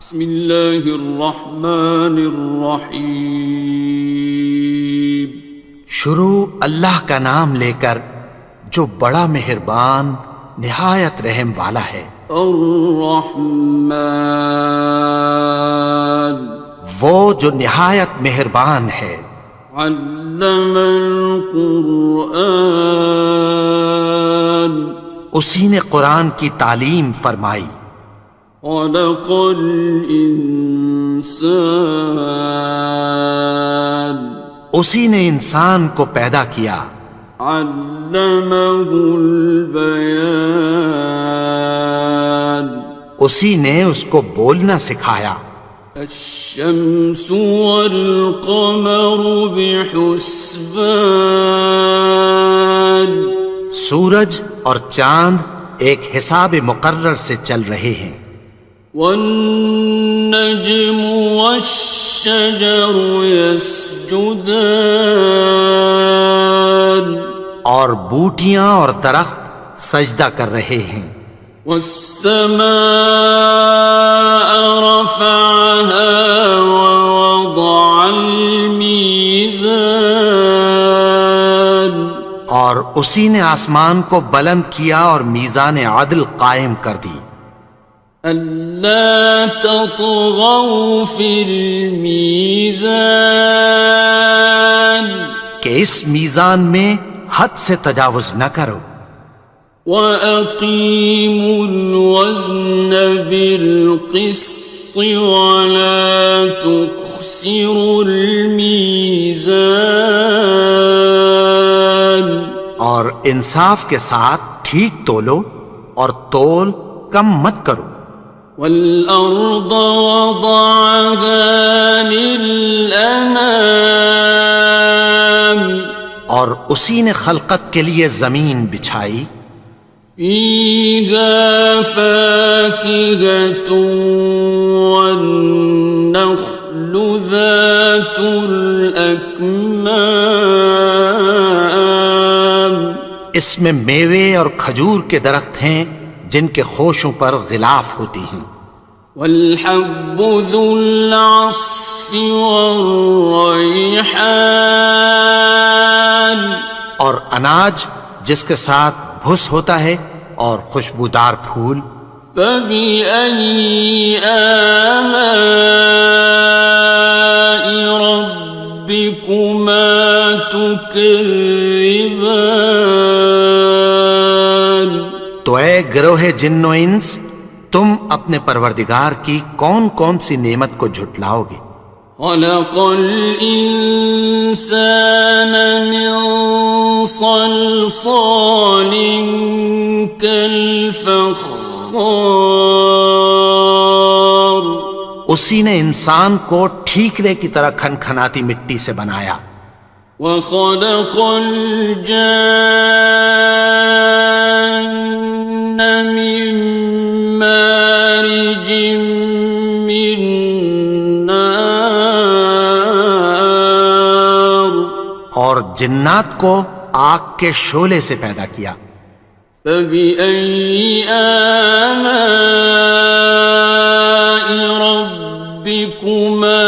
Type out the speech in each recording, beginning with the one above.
بسم اللہ الرحمن الرحیم۔ شروع اللہ کا نام لے کر جو بڑا مہربان نہایت رحم والا ہے۔ الرحمن، وہ جو نہایت مہربان ہے۔ علم القرآن، اسی نے قرآن کی تعلیم فرمائی۔ خلق الانسان، اسی نے انسان کو پیدا کیا۔ علمہ البیان، اسی نے اس کو بولنا سکھایا۔ الشمس والقمر بحسبان، سورج اور چاند ایک حساب مقرر سے چل رہے ہیں۔ والنجم والشجر يسجدان، اور بوٹیاں اور درخت سجدہ کر رہے ہیں۔ والسماء رفعها ووضع الميزان، اور اسی نے آسمان کو بلند کیا اور میزان عدل قائم کر دی۔ ألا تطغوا في الميزان، کہ اس میزان میں حد سے تجاوز نہ کرو۔ وَأَقِيمُوا الْوَزْنَ بِالْقِسْطِ وَلَا تُخْسِرُوا الْمِيزَانَ، اور انصاف کے ساتھ ٹھیک تولو اور تول کم مت کرو۔ وَالْأَرْضَ وَضَعَهَا لِلْأَنَامِ، اور اسی نے خلقت کے لیے زمین بچھائی۔ فِيهَا فَاكِهَةٌ وَالنَّخْلُ ذَاتُ الْأَكْمَامِ، اس میں میوے اور کھجور کے درخت ہیں جن کے خوشوں پر غلاف ہوتی ہیں۔ وَالْحَبُّ ذُو الْعَصْفِ وَالرَّيْحَانِ، اور اناج جس کے ساتھ بھس ہوتا ہے اور خوشبودار پھول۔ فَبِأَيِّ آلَاءِ رَبِّكُمَا تُكَذِّبَانِ، تو اے گروہ جن و انس، تم اپنے پروردگار کی کون کون سی نعمت کو جھٹلاؤ گے؟ خَلَقَ الْإِنسَانَ مِنْ صَلْصَالٍ كَالْفَخَّارِ، اسی نے انسان کو ٹھیکرے کی طرح کھنکھناتی مٹی سے بنایا۔ وَخَلَقَ الْجَانَّ مِن مَّارِجٍ مِّن نَّارٍ، اور جنات کو آگ کے شعلے سے پیدا کیا۔ فَبِأَيِّ آلَاءِ رَبِّكُمَا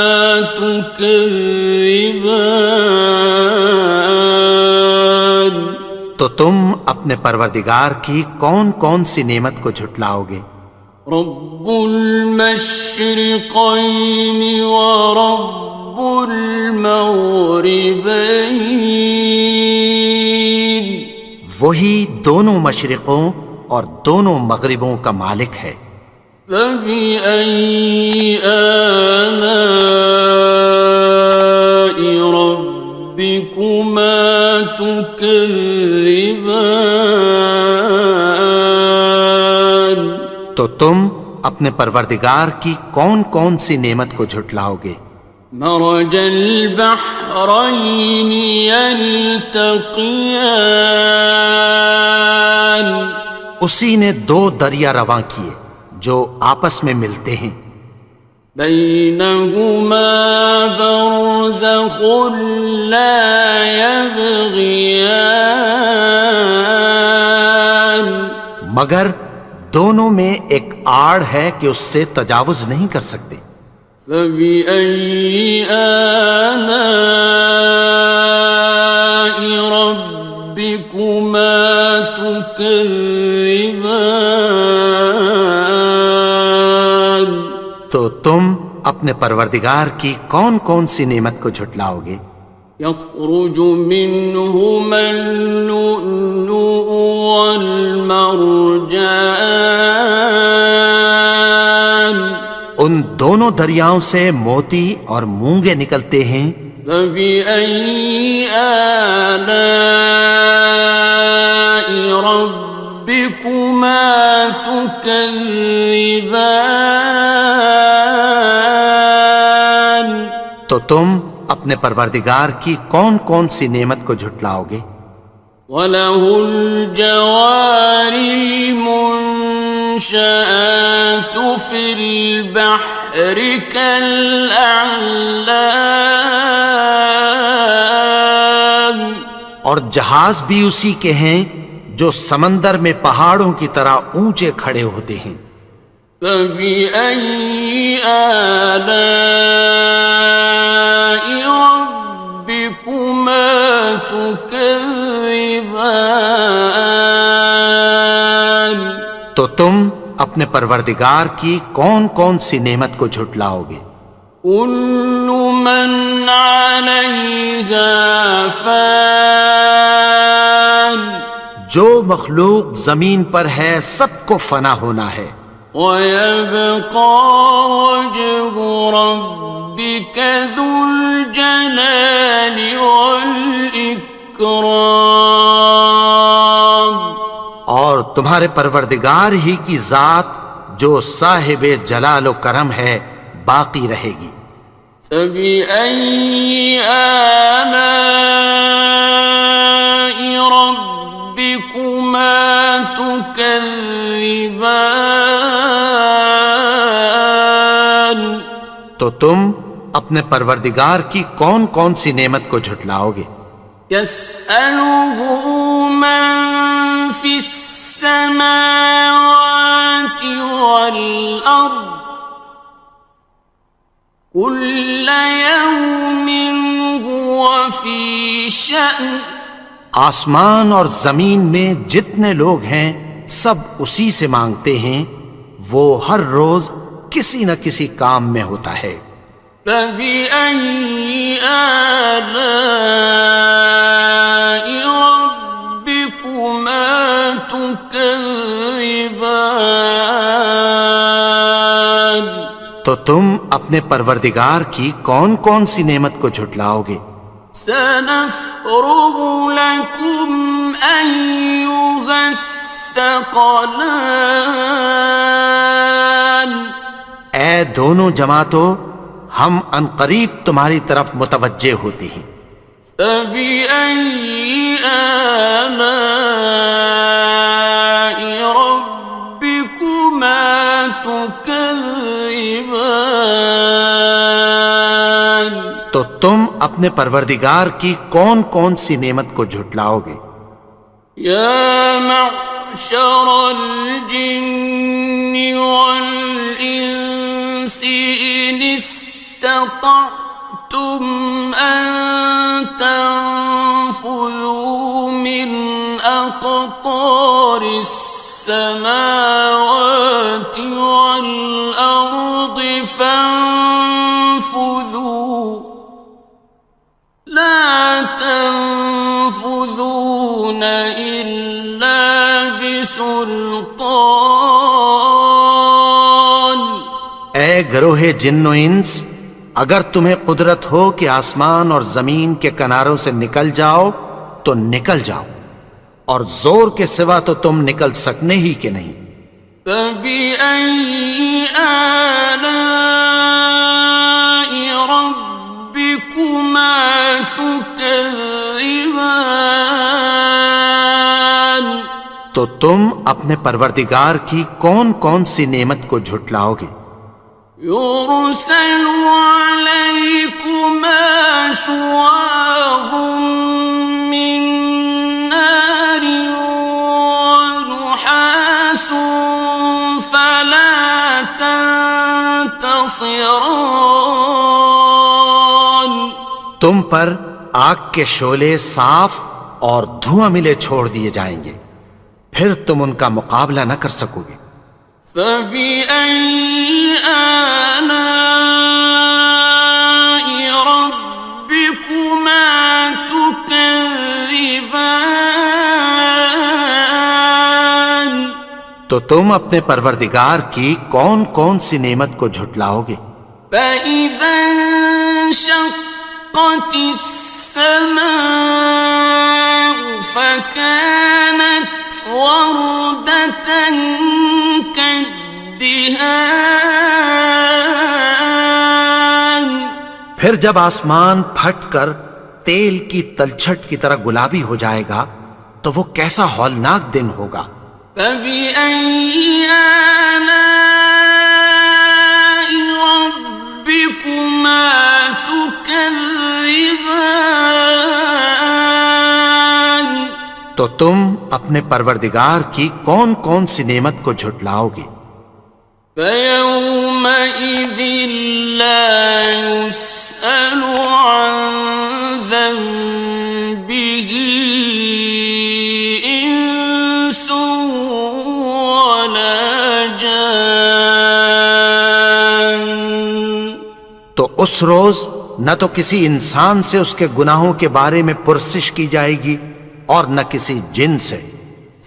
تُكَذِّبَانِ، تو تم اپنے پروردگار کی کون کون سی نعمت کو جھٹلاؤ گے؟ رب المشرقين ورب المغربين، وہی دونوں مشرقوں اور دونوں مغربوں کا مالک ہے۔ فَبِأَيِّ آلَاءِ رَبِّكُمَا تُكَذِّبَانِ، تو تم اپنے پروردگار کی کون کون سی نعمت کو جھٹلاؤ گے؟ مرج البحرين يلتقيان، اسی نے دو دریا رواں کیے جو آپس میں ملتے ہیں۔ بينهما برزخ لا يبغيان، مگر دونوں میں ایک آڑ ہے کہ اس سے تجاوز نہیں کر سکتے۔ فبأي آلاء ربكما تكذبان؟ تو تم اپنے پروردگار کی کون کون سی نعمت کو جھٹلاؤ گے؟ يخرج منهما اللؤلؤ والمرجان ان دونوں دریاؤں سے موتی اور مونگے نکلتے ہیں۔ فبأي آلاء ربكما تكذبان؟ تو تم اپنے پروردگار کی کون کون سی نعمت کو جھٹلاؤ گے؟ وَلَهُ الْجَوَارِ الْمُنشَآتُ فِي الْبَحْرِ كَالْأَعْلَامِ، اور جہاز بھی اسی کے ہیں جو سمندر میں پہاڑوں کی طرح اونچے کھڑے ہوتے ہیں۔ فَبِأَيِّ آلَاءِ رَبِّكُمَا تُكَذِّبَانِ؟ تو تم اپنے پروردگار کی کون کون سی نعمت کو جھٹلاؤ گے؟ كُلُّ مَنْ عَلَيْهَا فَانٍ، جو مخلوق زمین پر ہے سب کو فنا ہونا ہے۔ وَيَبْقَى وَجْهُ رَبِّكَ ذُو الْجَلَالِ وَالْإِكْرَامِ، اور تمہارے پروردگار ہی کی ذات جو صاحب جلال و کرم ہے باقی رہے گی۔ فَبِأَيِّ آلَاءِ رَبِّكُمَا تُكَذِّبَانِ؟ تو تم اپنے پروردگار کی کون کون سی نعمت کو جھٹلاؤ گے؟ يَسْأَلُهُ مَن فِي السَّمَاوَاتِ وَالْأَرْضِ كُلَّ يَوْمٍ هُوَ فِي شَأْنٍ، آسمان اور زمین میں جتنے لوگ ہیں سب اسی سے مانگتے ہیں، وہ ہر روز کسی نہ کسی کام میں ہوتا ہے۔ فَبِأَيِّ آلَاءِ رَبِّكُمَا تُكَذِّبَانِ؟ تو تم اپنے پروردگار کی کون کون سی نعمت کو جھٹلاؤ گے؟ سَنَفْرُغُ لَكُمْ أَيُّهَ الثَّقَلَانِ؟ اے دونوں جماعتوں، ہم عنقریب تمہاری طرف متوجہ ہوتے ہیں۔ فَبِأَيِّ آلَاءِ رَبِّكُمَا تُكَذِّبَانِ؟ تو تم اپنے پروردگار کی کون کون سی نعمت کو جھٹلاؤ گے؟ يَا مَعْشَرَ الْجِنِّ وَالْإِنسِ إِنِ اسْتَطَعْتُمْ أَن تَنفُذُوا مِنْ أَقْطَارِ السَّمَاوَاتِ وَالْأَرْضِ فَانفُذُوا لَا تَنفُذُونَ إِلَّا بِسُلْطَانٍ۔ اے گروہ جن و انس، اگر تمہیں قدرت ہو کہ آسمان اور زمین کے کناروں سے نکل جاؤ تو نکل جاؤ، اور زور کے سوا تو تم نکل سکنے ہی کہ نہیں۔ فَبِأَيِّ آلَاءِ رَبِّكُمَا تُكَذِّبَانِ؟ تو تم اپنے پروردگار کی کون کون سی نعمت کو جھٹلاؤ گے؟ يُرْسَلُ عَلَيْكُمَا شُوَاظٌ مِّن نَّارٍ وَنُحَاسٌ فَلَا خصران. تم پر آگ کے شعلے صاف اور دھواں ملے چھوڑ دیے جائیں گے، پھر تم ان کا مقابلہ نہ کر سکو گے۔ فبأي آلاء ربكما تكذبان. تو تم اپنے پروردگار کی کون کون سی نعمت کو جھٹلاؤ گے؟ فإذا انشقت السماء فكانت وردة كالدهان. پھر جب آسمان پھٹ کر تیل کی تلچھٹ کی طرح گلابی ہو جائے گا تو وہ کیسا ہولناک دن ہوگا۔ فبأي آلاء ربكما تكذبان. تو تم اپنے پروردگار کی کون کون سی نعمت کو جھٹلاؤ گے؟ فيومئذ لا يسأل عن ذنبه إنس ولا جان. تو اس روز نہ تو کسی انسان سے اس کے گناہوں کے بارے میں پرسش کی جائے گی اور نہ کسی جن سے۔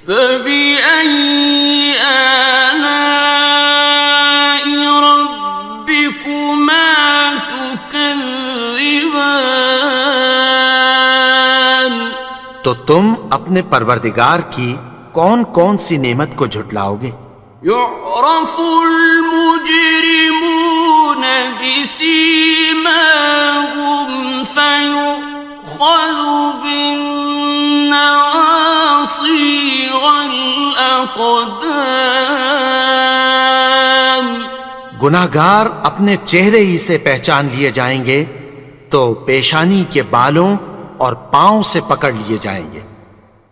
فبأي آلاء ربكما تكذبان. تو تم اپنے پروردگار کی کون کون سی نعمت کو جھٹلاؤ گے؟ يعرف المجرمون بسيماهم فيؤخذ بالنواصي والأقدام. گناہگار اپنے چہرے ہی سے پہچان لیے جائیں گے تو پیشانی کے بالوں اور پاؤں سے پکڑ لیے جائیں گے۔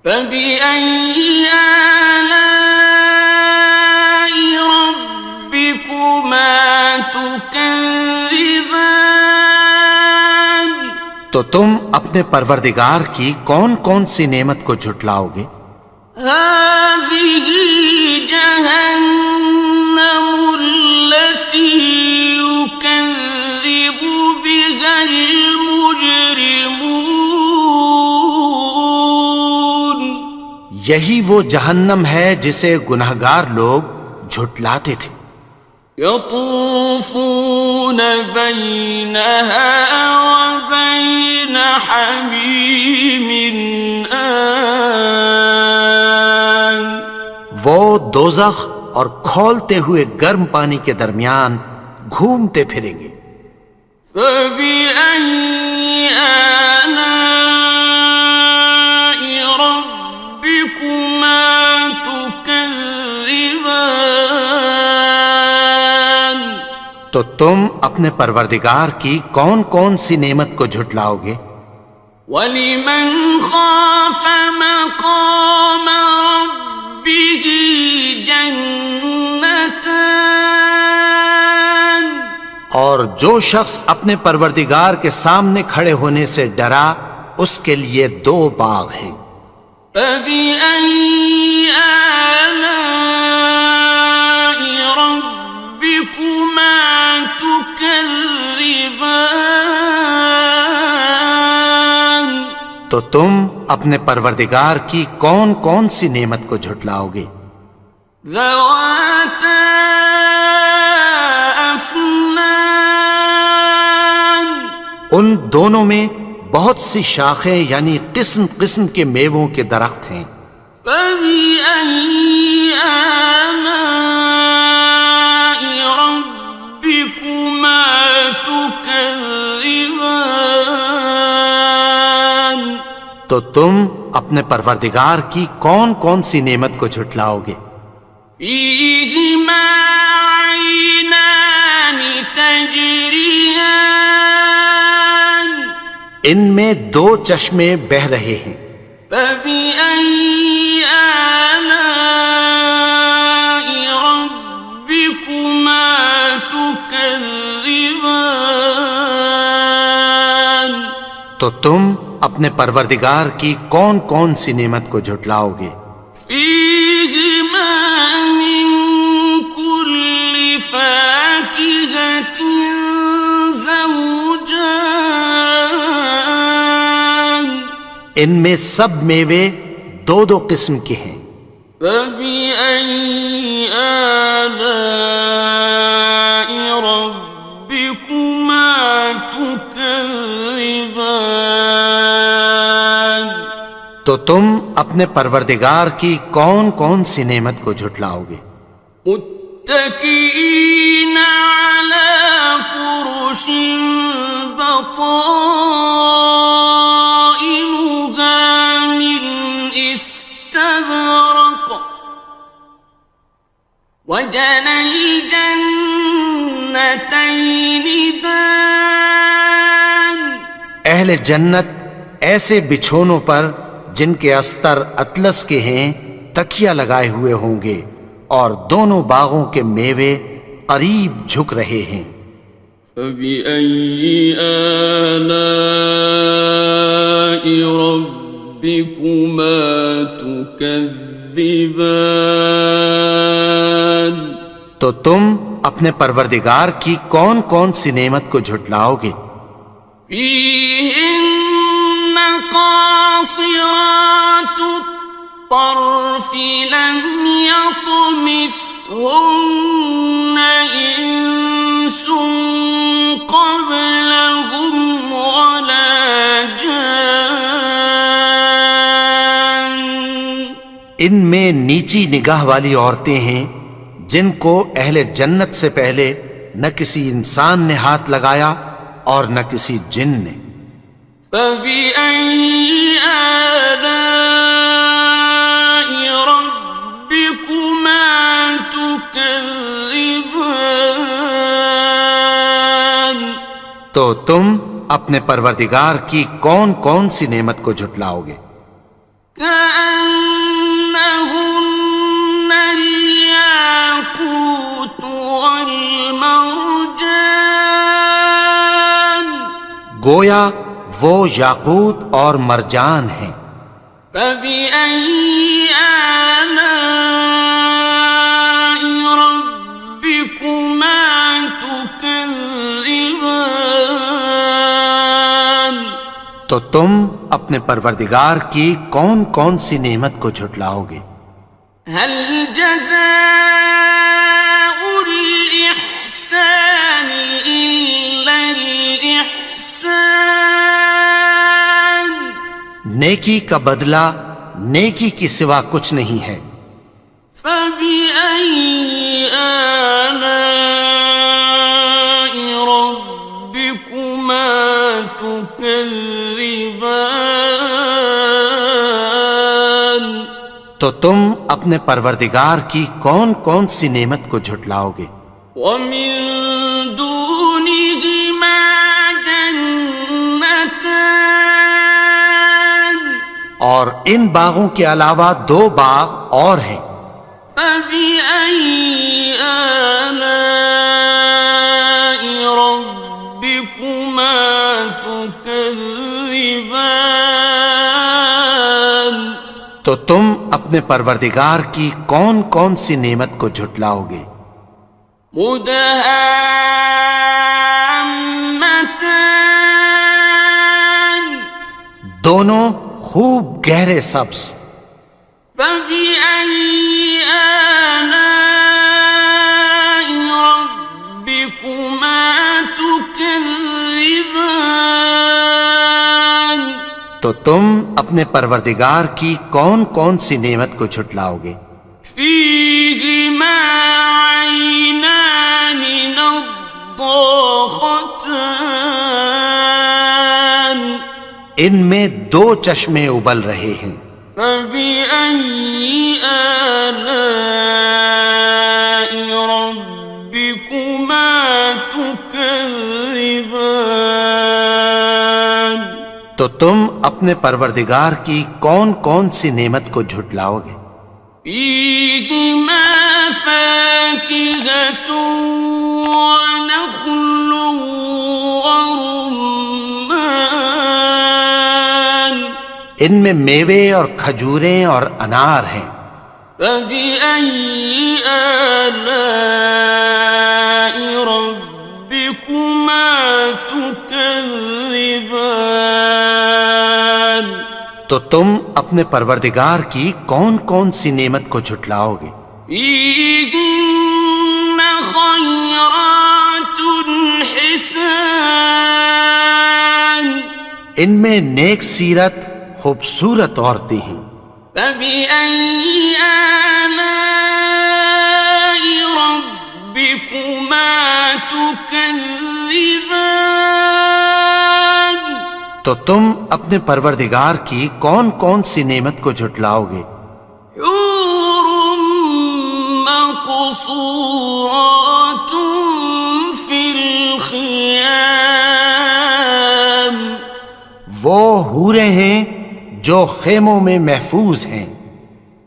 فبأي آلاء ربكما تكذبان. تو تم اپنے پروردگار کی کون کون سی نعمت کو جھٹلاؤ گے؟ هذه جهنم التي يكذب بها المجرمون. یہی وہ جہنم ہے جسے گناہگار لوگ جھٹلاتے تھے۔ يطوفون بينها وبين حميم آن. وہ دوزخ اور کھولتے ہوئے گرم پانی کے درمیان گھومتے پھریں گے۔ فبأي آلاء ربكما تكذبان. تو تم اپنے پروردگار کی کون کون سی نعمت کو جھٹلاؤ گے؟ وَلِمَنْ خَافَ مَقَامَ رَبِّهِ جَنَّتَانِ. اور جو شخص اپنے پروردگار کے سامنے کھڑے ہونے سے ڈرا اس کے لیے دو باغ ہیں۔ فَبِأَيِّ آلَاءِ رَبِّكُمَا تُكَذِّبَانِ. تو تم اپنے پروردگار کی کون کون سی نعمت کو جھٹلاؤ گے؟ ذَوَاتَا أَفْنَانٍ. ان دونوں میں بہت سی شاخیں یعنی قسم قسم کے میووں کے درخت ہیں۔ فَبِأَيِّ آلَاءِ رَبِّكُمَا تُكَذِّبَانِ. تو تم اپنے پروردگار کی کون کون سی نعمت کو جھٹلاؤ گے؟ فِيهِمَا عَيْنَانِ تَجْرِيَانِ. ان میں دو چشمے بہہ رہے ہیں۔ فَبِأَيِّ آلَاءِ رَبِّكُمَا تُكَذِّبَانِ. تم اپنے پروردگار کی کون کون سی نعمت کو جھٹلاؤ گے؟ فيهما من كل فاكهة زوجان ان میں سب میوے دو دو قسم کے ہیں۔ فبأي آلاء ربكما تكذبان تو تم اپنے پروردگار کی کون کون سی نعمت کو جھٹلاؤ گے؟ متكئين على فرش بطائنها من استبرق وجنى الجنتين دان اہل جنت ایسے بچھونوں پر جن کے استر اطلس کے ہیں تکیہ لگائے ہوئے ہوں گے، اور دونوں باغوں کے میوے قریب جھک رہے ہیں۔ فبأي آلاء ربكما تكذبان تو تم اپنے پروردگار کی کون کون سی نعمت کو جھٹلاؤ گے؟ فيهن قاصرات الطرف لم يطمثهن إنس قبلهم ولا جان ان میں نیچی نگاہ والی عورتیں ہیں جن کو اہل جنت سے پہلے نہ کسی انسان نے ہاتھ لگایا اور نہ کسی جن نے۔ فبأي آلاء ربكما تكذبان تو تم اپنے پروردگار کی کون کون سی نعمت کو جھٹلاؤ گے؟ كأنهن الياقوت والمرجان گویا وہ یاقوت اور مرجان ہیں۔ فبأي آلاء ربكما تكذبان تو تم اپنے پروردگار کی کون کون سی نعمت کو جھٹلاؤ گے؟ هل جزاء الإحسان إلا الإحسان نیکی کا بدلہ نیکی کی سوا کچھ نہیں ہے۔ فبأي آلاء ربكما تكذبان تو تم اپنے پروردگار کی کون کون سی نعمت کو جھٹلاؤ گے؟ ومن دونهما جنتان اور ان باغوں کے علاوہ دو باغ اور ہیں۔ فبأي آلاء ربكما تكذبان تو تم اپنے پروردگار کی کون کون سی نعمت کو جھٹلاؤ گے؟ مدهامتان دونوں خوب گہرے سبز۔ فبأي آلاء ربكما تكذبان تو تم اپنے پروردگار کی کون کون سی نعمت کو جھٹلاؤ گے؟ فيهما عينان نضاختان ان میں دو چشمے ابل رہے ہیں۔ فبأي آلاء ربكما تكذبان تو تم اپنے پروردگار کی کون کون سی نعمت کو جھٹلاؤ گے؟ فيهما فاكهة ونخل ورمان ان میں میوے اور کھجوریں اور انار ہیں۔ فبأي آلاء ربكما تكذبان؟ تو تم اپنے پروردگار کی کون کون سی نعمت کو جھٹلاؤ گے؟ فيهن خيرات حسان، ان میں نیک سیرت خوبصورت عورتیں ہیں۔ فبأي آلاء ربكما تكذبان؟ تو تم اپنے پروردگار کی کون کون سی نعمت کو جھٹلاؤ گے؟ حور مقصورات في الخيام، وہ حوریں ہیں جو خیموں میں محفوظ ہیں۔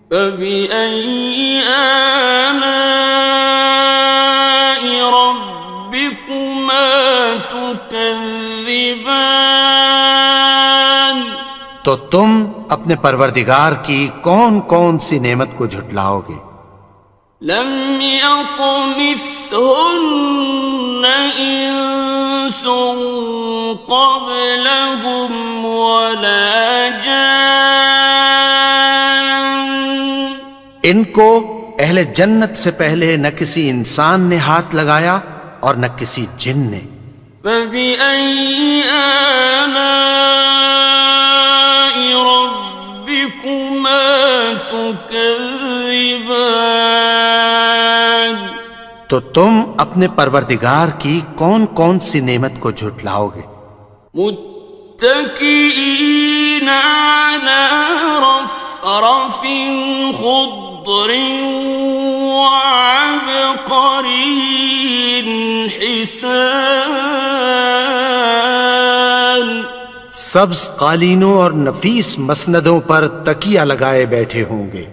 فبأي آلاء ربكما تكذبان؟ تو تم اپنے پروردگار کی کون کون سی نعمت کو جھٹلاؤ گے؟ لم يطمثهن إنس قبلهم ولا جان، ان کو اہل جنت سے پہلے نہ کسی انسان نے ہاتھ لگایا اور نہ کسی جن نے۔ فبأي آلاء ربكما تكذبان؟ تو تم اپنے پروردگار کی کون کون سی نعمت کو جھٹلاؤ گے؟ متكئين على رفرف خضر وعبقري حسان، سبز قالینوں اور نفیس مسندوں پر تکیہ لگائے بیٹھے ہوں گے۔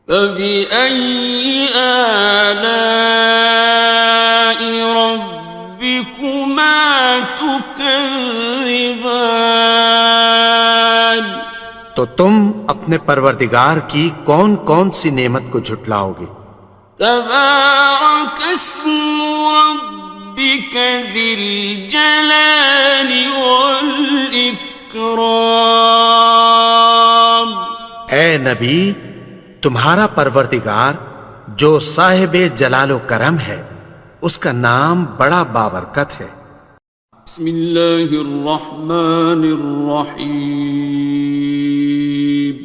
فبأي آلاء ربكما تكذبان؟ تو تم اپنے پروردگار کی کون کون سی نعمت کو جھٹلاؤ گے؟ تبارك اسم ربك ذي الجلال والإكرام۔ اے نبی، تمہارا پروردگار جو صاحب جلال و کرم ہے، اس کا نام بڑا بابرکت ہے۔ بسم اللہ الرحمن الرحیم،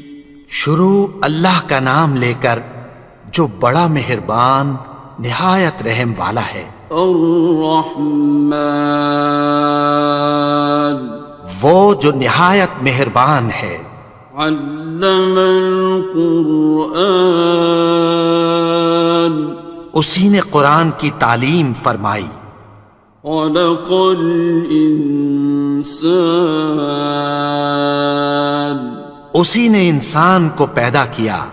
شروع اللہ کا نام لے کر جو بڑا مہربان نہایت رحم والا ہے۔ الرحمن، وہ جو نہایت مہربان ہے۔ علم القرآن، اسی نے قرآن کی تعلیم فرمائی۔ خلق الانسان، اسی نے انسان کو پیدا کیا۔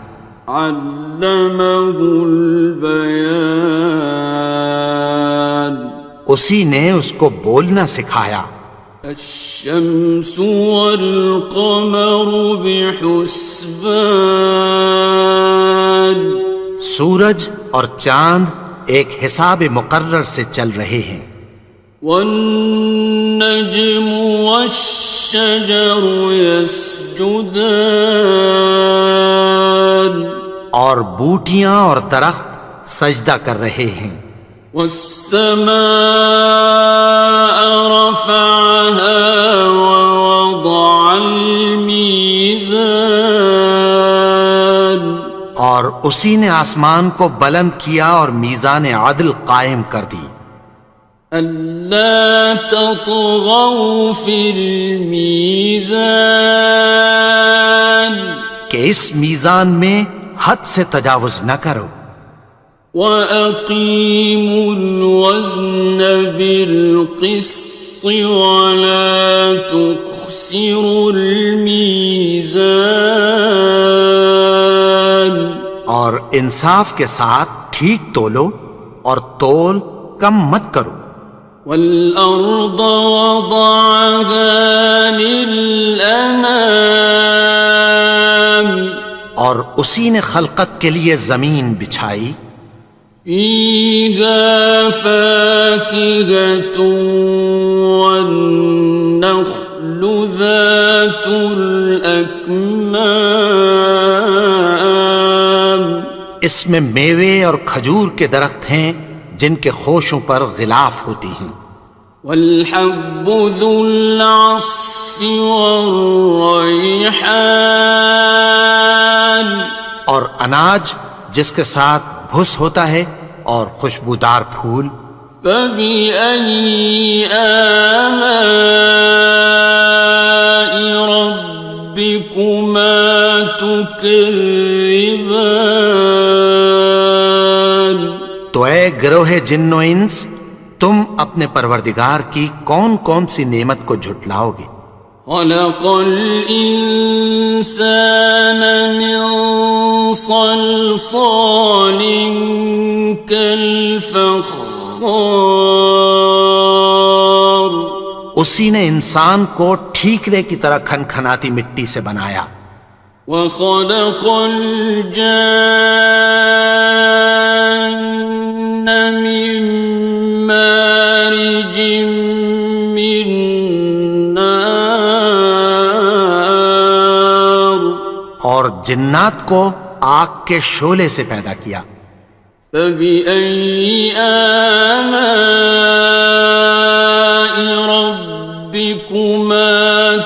علمہ البیان، اسی نے اس کو بولنا سکھایا۔ الشمس والقمر بحسبان، سورج اور چاند ایک حساب مقرر سے چل رہے ہیں۔ والنجم والشجر يسجدان، اور بوٹیاں اور درخت سجدہ کر رہے ہیں۔ والسماء رفعها ووضع الميزان، اور اسی نے آسمان کو بلند کیا اور میزان عدل قائم کر دی۔ ألا تطغوا في الميزان، کہ اس میزان میں حد سے تجاوز نہ کرو۔ وَأَقِيمُوا الْوَزْنَ بِالْقِسْطِ وَلَا تُخْسِرُوا الْمِيزَانَ، اور انصاف کے ساتھ ٹھیک تولو اور تول کم مت کرو۔ وَالْأَرْضَ وَضَعَهَا لِلْأَنَامِ، اور اسی نے خلقت کے لیے زمین بچھائی، فيها فاكهة والنخل ذات الأكمام، اس میں میوے اور کھجور کے درخت ہیں جن کے خوشوں پر غلاف ہوتی ہیں، والحب ذو العصف والریحان، اور اناج جس کے ساتھ بھس ہوتا ہے اور خوشبودار پھول، فبأي آلاء ربكما تكذبان۔ تو اے گروہ جن و انس، تم اپنے پروردگار کی کون کون سی نعمت کو جھٹلاؤ گے؟ خلق الإنسان من صلصال كالفخار، اسی نے انسان کو ٹھیکرے کی طرح کھنکھناتی مٹی سے بنایا، وخلق الجان من مارج من نار، اور جنات کو آگ کے شعلے سے پیدا کیا، فبأي آلاء ربكما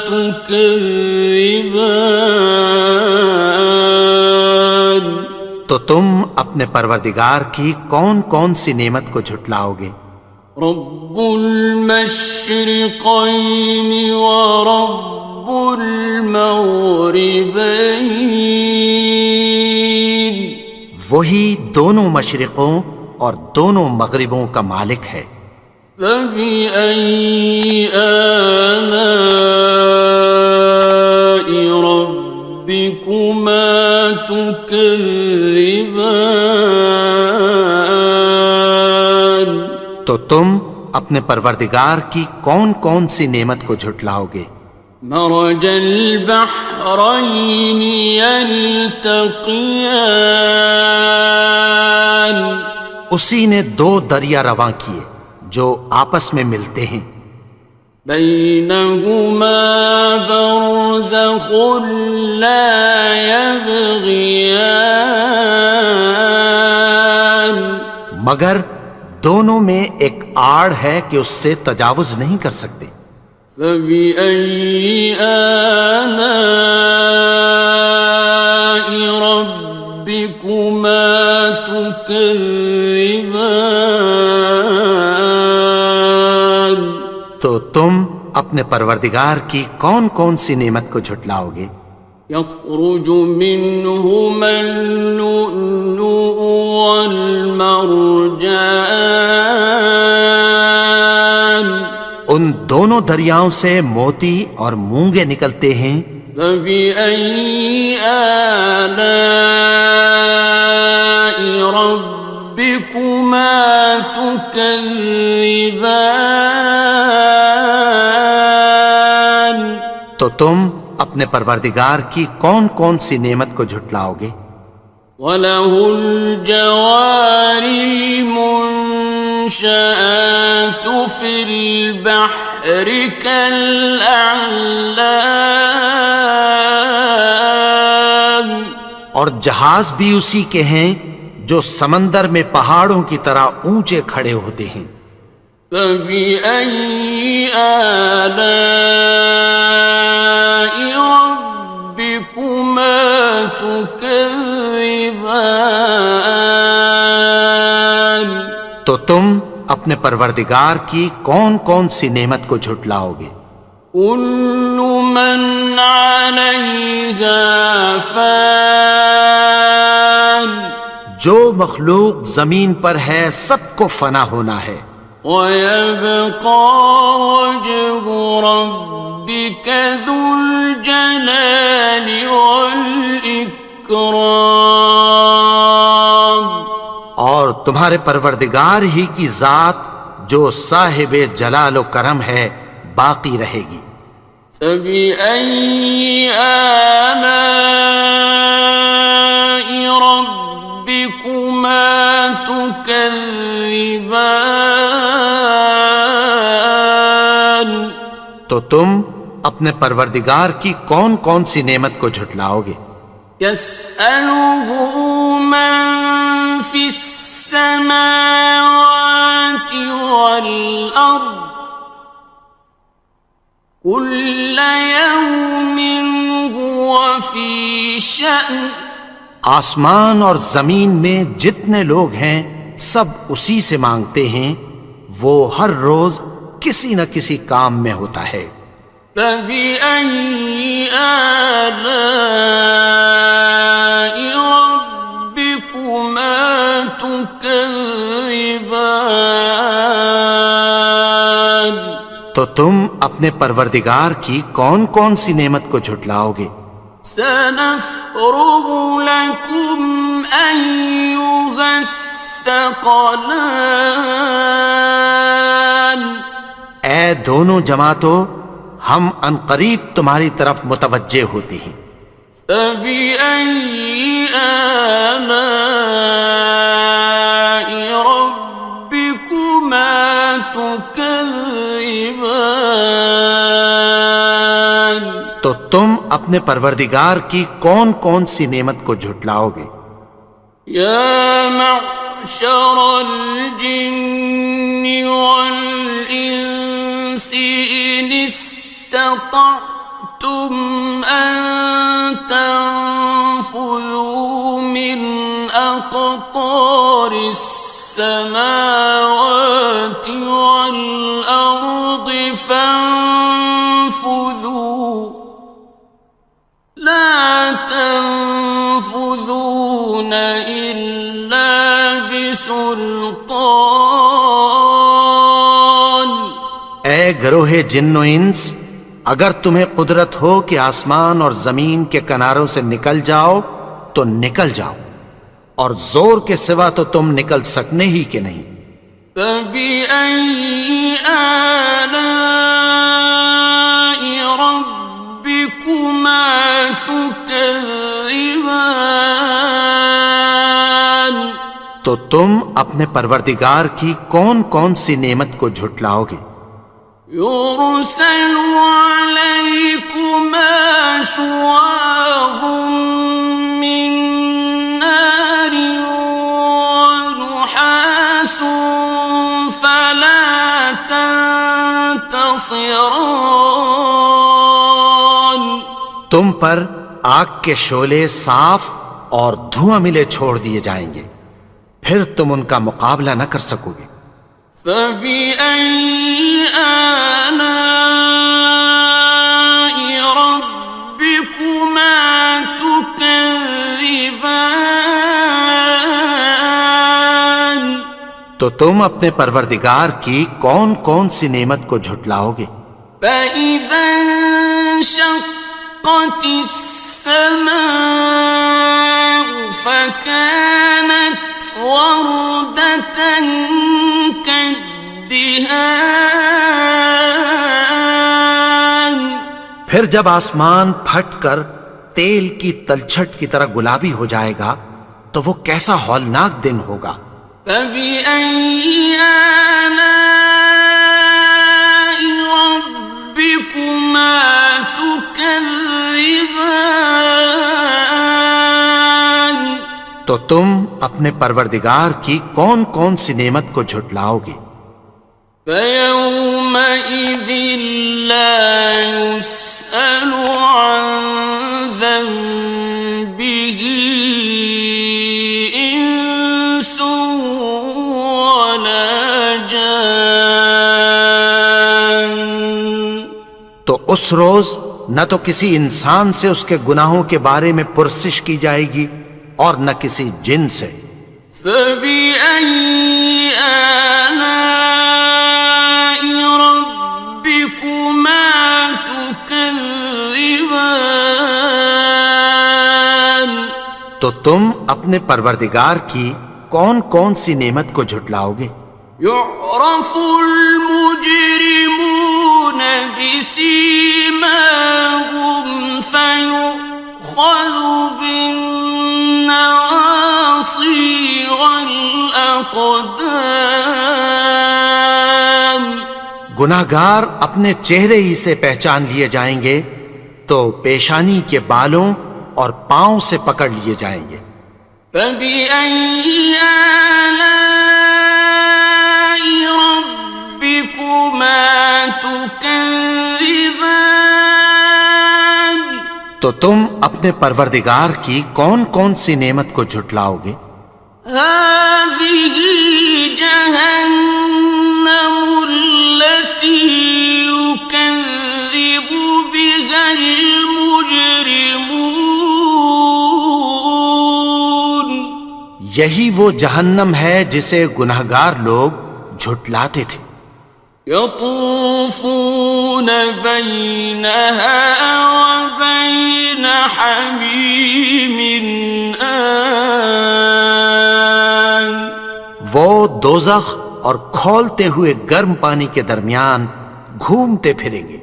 تكذبان۔ تو تم اپنے پروردگار کی کون کون سی نعمت کو جھٹلاؤ گے؟ رب المشرقين ورب المغربين، وہی دونوں مشرقوں اور دونوں مغربوں کا مالک ہے، فبأي آلاء ربكما تكذبان۔ تو تم اپنے پروردگار کی کون کون سی نعمت کو جھٹلاؤ گے؟ مرج البحرين يلتقيان، اسی نے دو دریا رواں کیے جو آپس میں ملتے ہیں، بينهما برزخ لا يبغيان، مگر دونوں میں ایک آڑ ہے کہ اس سے تجاوز نہیں کر سکتے، فبأي آلاء ربكما تكذبان۔ تو تم اپنے پروردگار کی کون کون سی نعمت کو جھٹلاؤ گے؟ يخرج منهما اللؤلؤ والمرجان، ان دونوں دریاؤں سے موتی اور مونگے نکلتے ہیں، فبأي آلاء ربكما تكذبان۔ تو تم اپنے پروردگار کی کون کون سی نعمت کو جھٹلاؤ گے؟ وَلَهُ الْجَوَارِ الْمُنشَآتُ فِي الْبَحْرِ كَالْأَعْلَامِ، اور جہاز بھی اسی کے ہیں جو سمندر میں پہاڑوں کی طرح اونچے کھڑے ہوتے ہیں، فَبِأَيِّ آلَاءِ رَبِّكُمَا تُكَذِّبَانِ۔ تو تم اپنے پروردگار کی کون کون سی نعمت کو جھٹلاؤ گے؟ كل من عليها فان، جو مخلوق زمین پر ہے سب کو فنا ہونا ہے، ويبقى وجه ربك ذو الجلال والإكرام، اور تمہارے پروردگار ہی کی ذات جو صاحب جلال و کرم ہے باقی رہے گی، فبأي آلاء ربكما تكذبان؟ تو تم اپنے پروردگار کی کون کون سی نعمت کو جھٹلاؤ گے؟ يسأله من في السماوات والأرض كل يوم هو في شأن. آسمان اور زمین میں جتنے لوگ ہیں سب اسی سے مانگتے ہیں، وہ ہر روز کسی نہ کسی کام میں ہوتا ہے۔ فبأي آلاء ربكما تكذبان؟ تو تم اپنے پروردگار کی کون کون سی نعمت کو جھٹلاؤ گے؟ سنفرغ لكم أيها الثقلان. اے دونوں جماعتوں، ہم عنقریب تمہاری طرف متوجہ ہوتے ہیں۔ فبأي آلاء ربكما تكذبان؟ تو تم اپنے پروردگار کی کون کون سی نعمت کو جھٹلاؤ گے؟ یا معشر الجن والانس ان استطعتم ان تنفذوا من اقطار السماوات والارض فانفذوا لا تنفذون إلا بسلطان. اے گروہ جن و انس، اگر تمہیں قدرت ہو کہ آسمان اور زمین کے کناروں سے نکل جاؤ تو نکل جاؤ، اور زور کے سوا تو تم نکل سکنے ہی کہ نہیں۔ فبأي آلاء ربكما تكذبان؟ تو تم اپنے پروردگار کی کون کون سی نعمت کو جھٹلاؤ گے؟ يرسل عليكما شواظ من نار ونحاس فلا تنتصران. تم پر آگ کے شعلے صاف اور دھواں ملے چھوڑ دیے جائیں گے، پھر تم ان کا مقابلہ نہ کر سکو گے۔ فبأي آلاء ربكما تكذبان؟ تو تم اپنے پروردگار کی کون کون سی نعمت کو جھٹلاؤ گے؟ فإذا انشقت السماء فكانت وردة كالدهان. پھر جب آسمان پھٹ کر تیل کی تلچھٹ کی طرح گلابی ہو جائے گا تو وہ کیسا ہولناک دن ہوگا۔ فبأي آلاء ربكما تكذبان؟ تو تم اپنے پروردگار کی کون کون سی نعمت کو جھٹلاؤ گے؟ فيومئذ لا يسأل عن ذنبه إنس ولا جان. تو اس روز نہ تو کسی انسان سے اس کے گناہوں کے بارے میں پرسش کی جائے گی اور نہ کسی جن سے۔ فبأي آلاء ربكما تكذبان؟ تو تم اپنے پروردگار کی کون کون سی نعمت کو جھٹلاؤ گے؟ يعرف المجرمون بسيماهم گناہگار اپنے چہرے ہی سے پہچان لیے جائیں گے تو پیشانی کے بالوں اور پاؤں سے پکڑ لیے جائیں گے۔ فَبِأَيِّ آلَاءِ رَبِّكُمَا تُكَذِّبَانِ؟ تو تم اپنے پروردگار کی کون کون سی نعمت کو جھٹلاؤ گے؟ هَٰذِهِ جَهَنَّمُ الَّتِي يُكَذِّبُ بِهَا الْمُجْرِمُونَ۔ یہی وہ جہنم ہے جسے گناہگار لوگ جھٹلاتے تھے۔ يطوفون بينها وبين حميم آن۔ وہ دوزخ اور کھولتے ہوئے گرم پانی کے درمیان گھومتے پھریں گے۔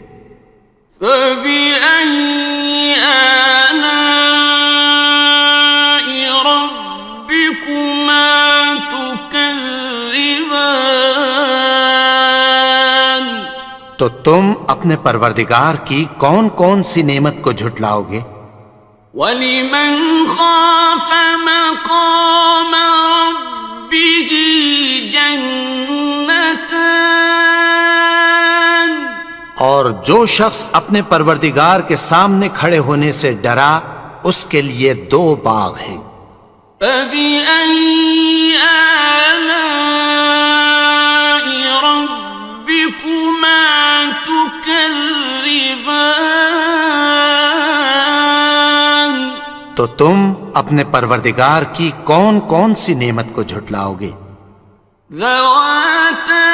فَبِأَيِّ آلَاءِ رَبِّكُمَا تُكَذِّبَانِ؟ تو تم اپنے پروردگار کی کون کون سی نعمت کو جھٹلاؤ گے؟ وَلِمَنْ خَافَ مَقَامَ رَبِّهِ جَنَّتَانِ؟ اور جو شخص اپنے پروردگار کے سامنے کھڑے ہونے سے ڈرا اس کے لیے 2 باغ ہیں۔ فَبِأَيِّ آلَاءِ رَبِّكُمَا تُكَذِّبَانِ؟ تو تم اپنے پروردگار کی کون کون سی نعمت کو جھٹلاؤ گے؟ ذَوَاتَا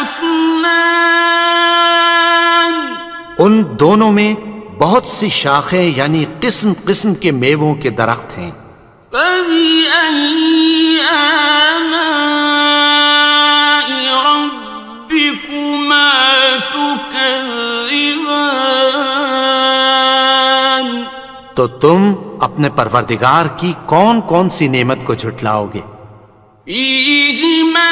أَفْنَانٍ۔ ان دونوں میں بہت سی شاخیں یعنی قسم قسم کے میووں کے درخت ہیں۔ فَبِأَيِّ آلَاءِ رَبِّكُمَا تُكَذِّبَانِ؟ تو تم اپنے پروردگار کی کون کون سی نعمت کو جھٹلاؤ گے؟ فِيهِمَا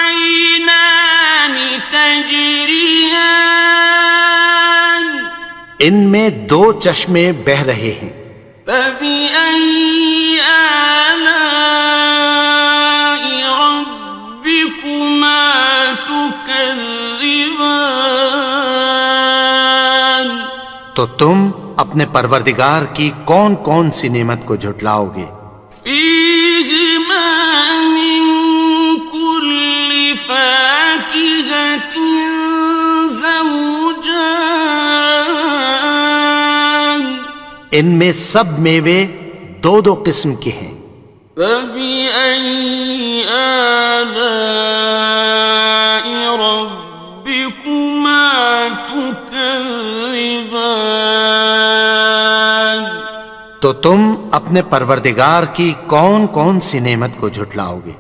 عَيْنَانِ تَجْرِيَانِ۔ ان میں 2 چشمے بہہ رہے ہیں۔ فَبِأَيِّ آلَاءِ رَبِّكُمَا تُكَذِّبَانِ؟ تو تم اپنے پروردگار کی کون کون سی نعمت کو جھٹلاؤ گے؟ فِيهِمَا مِن كُلِّ فَاكِهَةٍ زَوْجَانِ۔ ان میں سب میوے 2 قسم کے ہیں۔ فَبِأَيِّ آلَاءِ رَبِّكُمَا تُكَذِّبَانِ؟ تو تم اپنے پروردگار کی کون کون سی نعمت کو جھٹلاؤ گے؟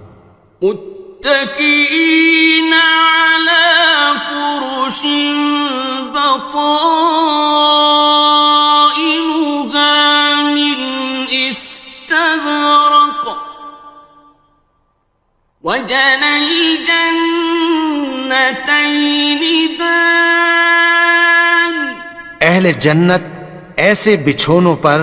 متكئين على فرش بطائنها من استبرق وجنى الجنتين دان۔ اہل جنت ایسے بچھونوں پر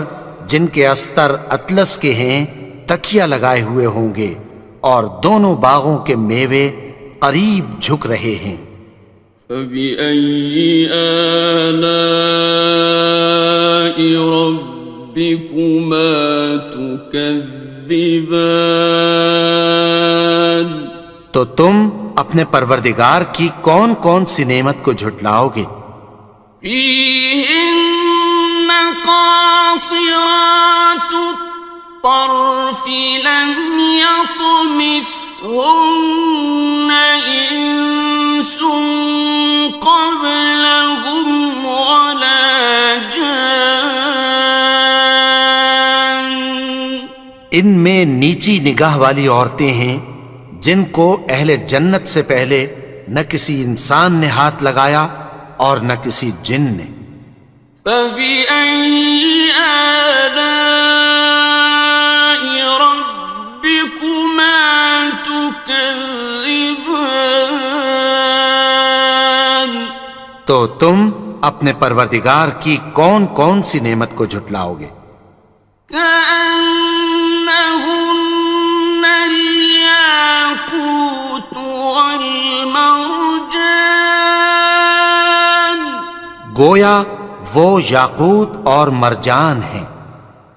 جن کے استر اطلس کے ہیں تکیہ لگائے ہوئے ہوں گے اور دونوں باغوں کے میوے قریب جھک رہے ہیں۔ فَبِأَيِّ آلَاءِ رَبِّكُمَا تُكَذِّبَانِ؟ تو تم اپنے پروردگار کی کون کون سی نعمت کو جھٹلاؤ گے؟ فِيهِنَّ قَاصِرَاتُ الطَّرْفِ لَمْ يَطْمِثْهُنَّ إِنسٌ قَبْلَهُمْ وَلَا جَانٌّ۔ ان میں نیچی نگاہ والی عورتیں ہیں جن کو اہل جنت سے پہلے نہ کسی انسان نے ہاتھ لگایا اور نہ کسی جن نے۔ فَبِأَيِّ آلَاءِ رَبِّكُمَا تُكَذِّبَانِ؟ تو تم اپنے پروردگار کی کون کون سی نعمت کو جھٹلاؤ گے؟ كأنهن الياقوت والمرجان گویا وہ یاقوت اور مرجان ہیں۔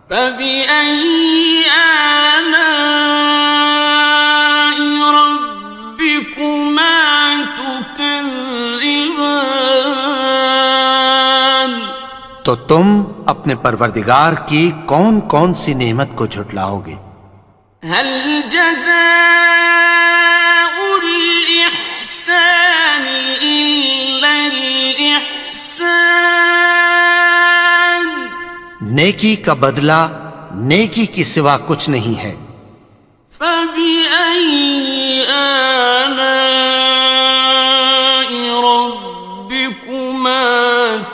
فبأي آلاء ربكما تكذبان تو تم اپنے پروردگار کی کون کون سی نعمت کو جھٹلاؤ گے؟ هل جزاء الإحسان إلا الإحسان نیکی کا بدلہ نیکی کی سوا کچھ نہیں ہے۔ فبأي آلاء ربكما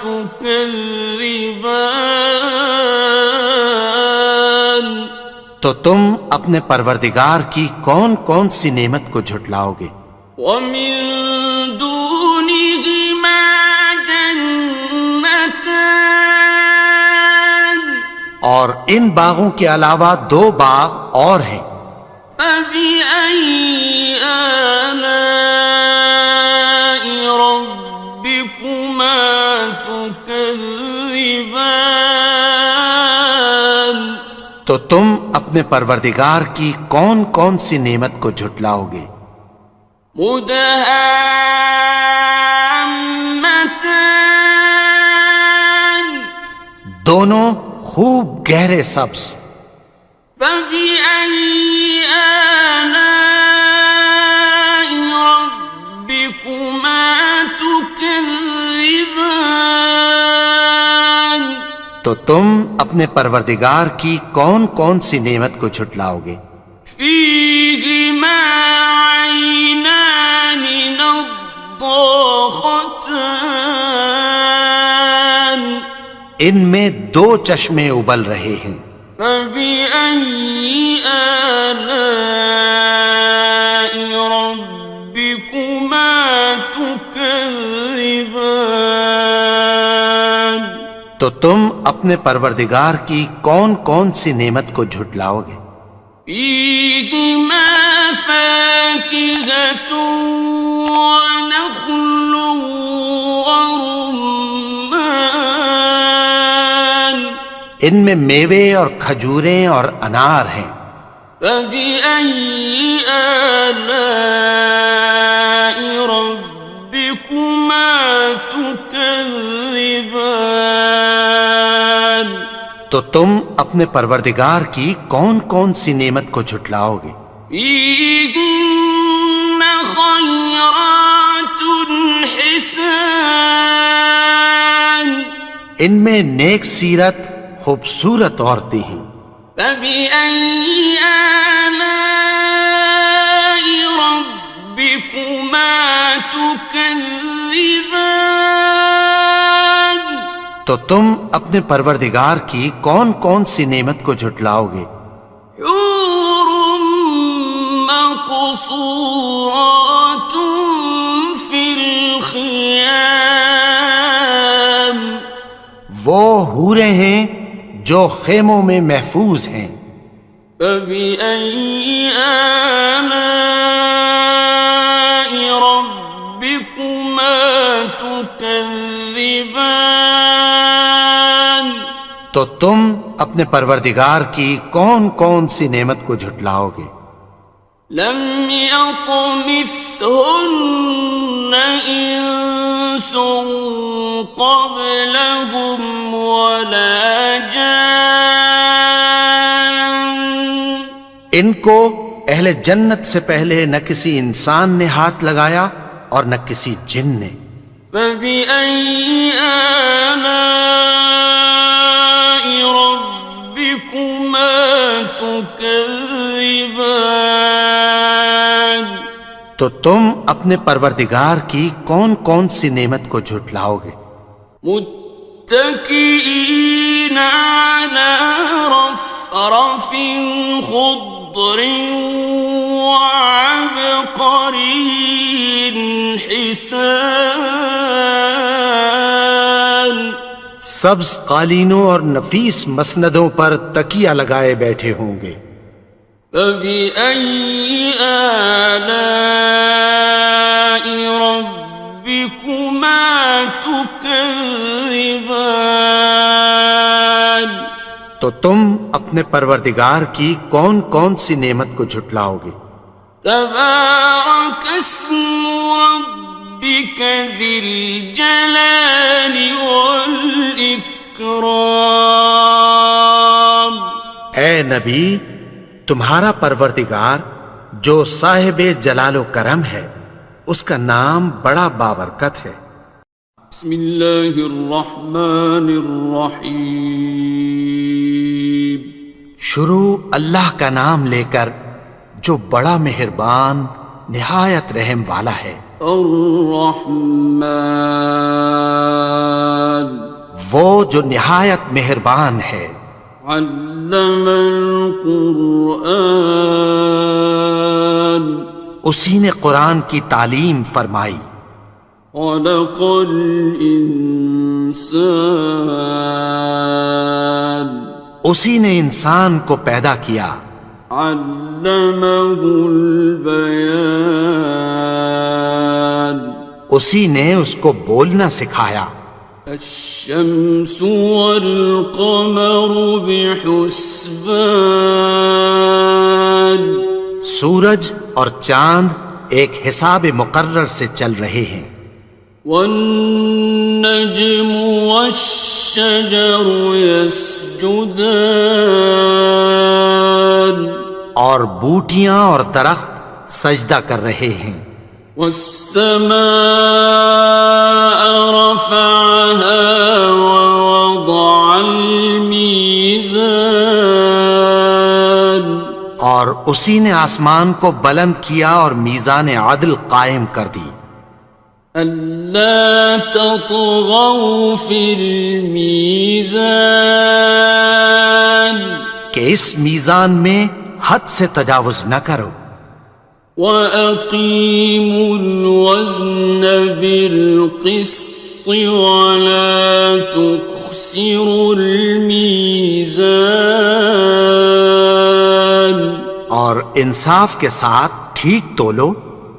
تكذبان تو تم اپنے پروردگار کی کون کون سی نعمت کو جھٹلاؤ گے؟ ومن دونهما جنتان اور ان باغوں کے علاوہ دو باغ اور ہیں۔ فبأي آلاء ربكما تكذبان تو تم اپنے پروردگار کی کون کون سی نعمت کو جھٹلاؤ گے؟ مدهامتان دونوں خوب گہرے سبز۔ فبأي آلاء ربكما تكذبان تو تم اپنے پروردگار کی کون کون سی نعمت کو جھٹلاؤ گے؟ فيهما عينان نضاختان ان میں دو چشمے ابل رہے ہیں۔ فبأي آلاء ربكما تكذبان تو تم اپنے پروردگار کی کون کون سی نعمت کو جھٹلاؤ گے؟ فيهما فاكهة ونخل ورمان ان میں میوے اور کھجوریں اور انار ہیں۔ فبأي آلاء ربكما تكذبان تو تم اپنے پروردگار کی کون کون سی نعمت کو جھٹلاؤ گے؟ فيهن خيرات حسان ان میں نیک سیرت خوبصورت عورتیں ہیں۔ فبأي آلاء ربكما تكذبان تو تم اپنے پروردگار کی کون کون سی نعمت کو جھٹلاؤ گے؟ حور مقصورات في الخيام وہ حوریں ہیں جو خیموں میں محفوظ ہیں۔ فبأي آلاء ربكما تكذبان تو تم اپنے پروردگار کی کون کون سی نعمت کو جھٹلاؤ گے؟ لم يطمثهن إنس قبلهم ولا جان ان کو اہل جنت سے پہلے نہ کسی انسان نے ہاتھ لگایا اور نہ کسی جن نے۔ فبأي آلاء ربكما تكذبان تو تم اپنے پروردگار کی کون کون سی نعمت کو جھٹلاؤ گے؟ متكئين على رفرف خضر وعبقري حسان سبز قالینوں اور نفیس مسندوں پر تکیہ لگائے بیٹھے ہوں گے. فبأي آلاء ربكما تكذبان. تو تم اپنے پروردگار کی کون کون سی نعمت کو جھٹلاؤ گے؟ تبارك اسم ربك ذي الجلال والإكرام. اے نبی، تمہارا پروردگار جو صاحب جلال و کرم ہے، اس کا نام بڑا بابرکت ہے. بسم اللہ الرحمن الرحیم. شروع اللہ کا نام لے کر جو بڑا مہربان نہایت رحم والا ہے. الرحمن وہ جو نہایت مہربان ہے. علم القرآن اسی نے قرآن کی تعلیم فرمائی. خلق الانسان اسی نے انسان کو پیدا کیا. علمہ البیان اسی نے اس کو بولنا سکھایا. الشمس والقمر بحسبان سورج اور چاند ایک حساب مقرر سے چل رہے ہیں. والنجم والشجر يسجدان اور بوٹیاں اور درخت سجدہ کر رہے ہیں. والسماء رفعها ووضع الميزان اور اسی نے آسمان کو بلند کیا اور میزان عدل قائم کر دی. ألا تطغوا في الميزان کہ اس میزان میں حد سے تجاوز نہ کرو. وَأَقِيمُوا الْوَزْنَ بِالْقِسْطِ وَلَا تُخْسِرُوا الْمِيزَانَ اور انصاف کے ساتھ ٹھیک تولو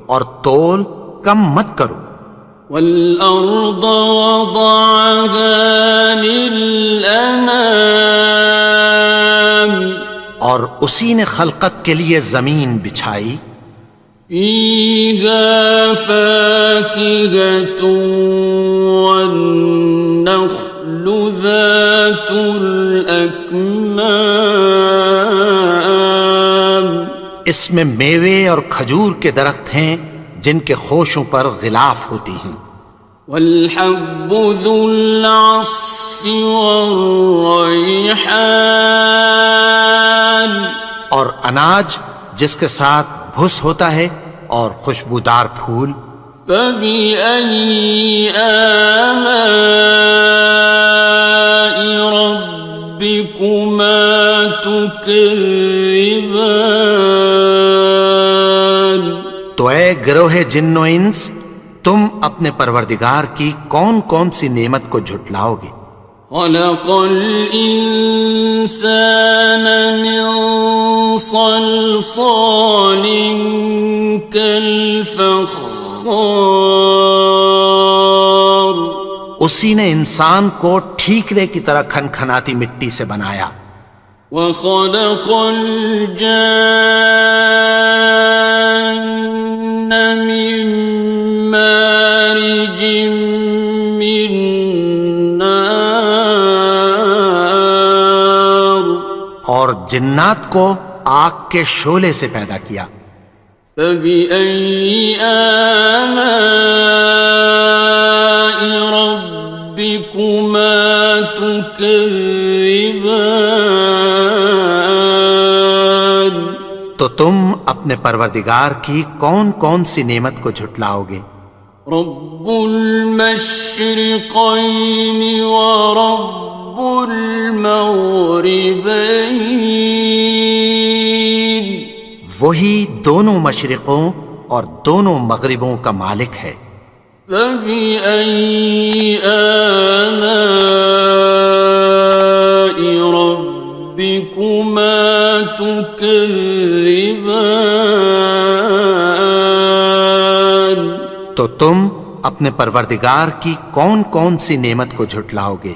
اور تول کم مت کرو. وَالْأَرْضَ وَضَعَهَا لِلْأَنَامِ اور اسی نے خلقت کے لیے زمین بچھائی. فِيهَا فَاكِهَةٌ وَالنَّخْلُ ذَاتُ الْأَكْمَامِ اس میں میوے اور کھجور کے درخت ہیں جن کے خوشوں پر غلاف ہوتی ہیں. وَالْحَبُّ ذُو الْعَصْفِ وَالرَّيْحَانِ اور اناج جس کے ساتھ بھس ہوتا ہے اور خوشبودار پھول. فَبِأَيِّ آلَاءِ رَبِّكُمَا تُكَذِّبَانِ تو اے گروہ جن و انس، تم اپنے پروردگار کی کون کون سی نعمت کو جھٹلاؤ گے؟ خلق الإنسان من صلصال كالفخار اسی نے انسان کو ٹھیکرے کی طرح کھنکھناتی مٹی سے بنایا. وخلق الجان من مارج من نار اور جنات کو آگ کے شعلے سے پیدا کیا. فبأي آلاء ربكما تكذبان تو تم اپنے پروردگار کی کون کون سی نعمت کو جھٹلاؤ گے؟ رب المشرقين ورب المغربين وہی دونوں مشرقوں اور دونوں مغربوں کا مالک ہے. فبأي آلاء ربكما تكذبان؟ تو تم اپنے پروردگار کی کون کون سی نعمت کو جھٹلاؤ گے؟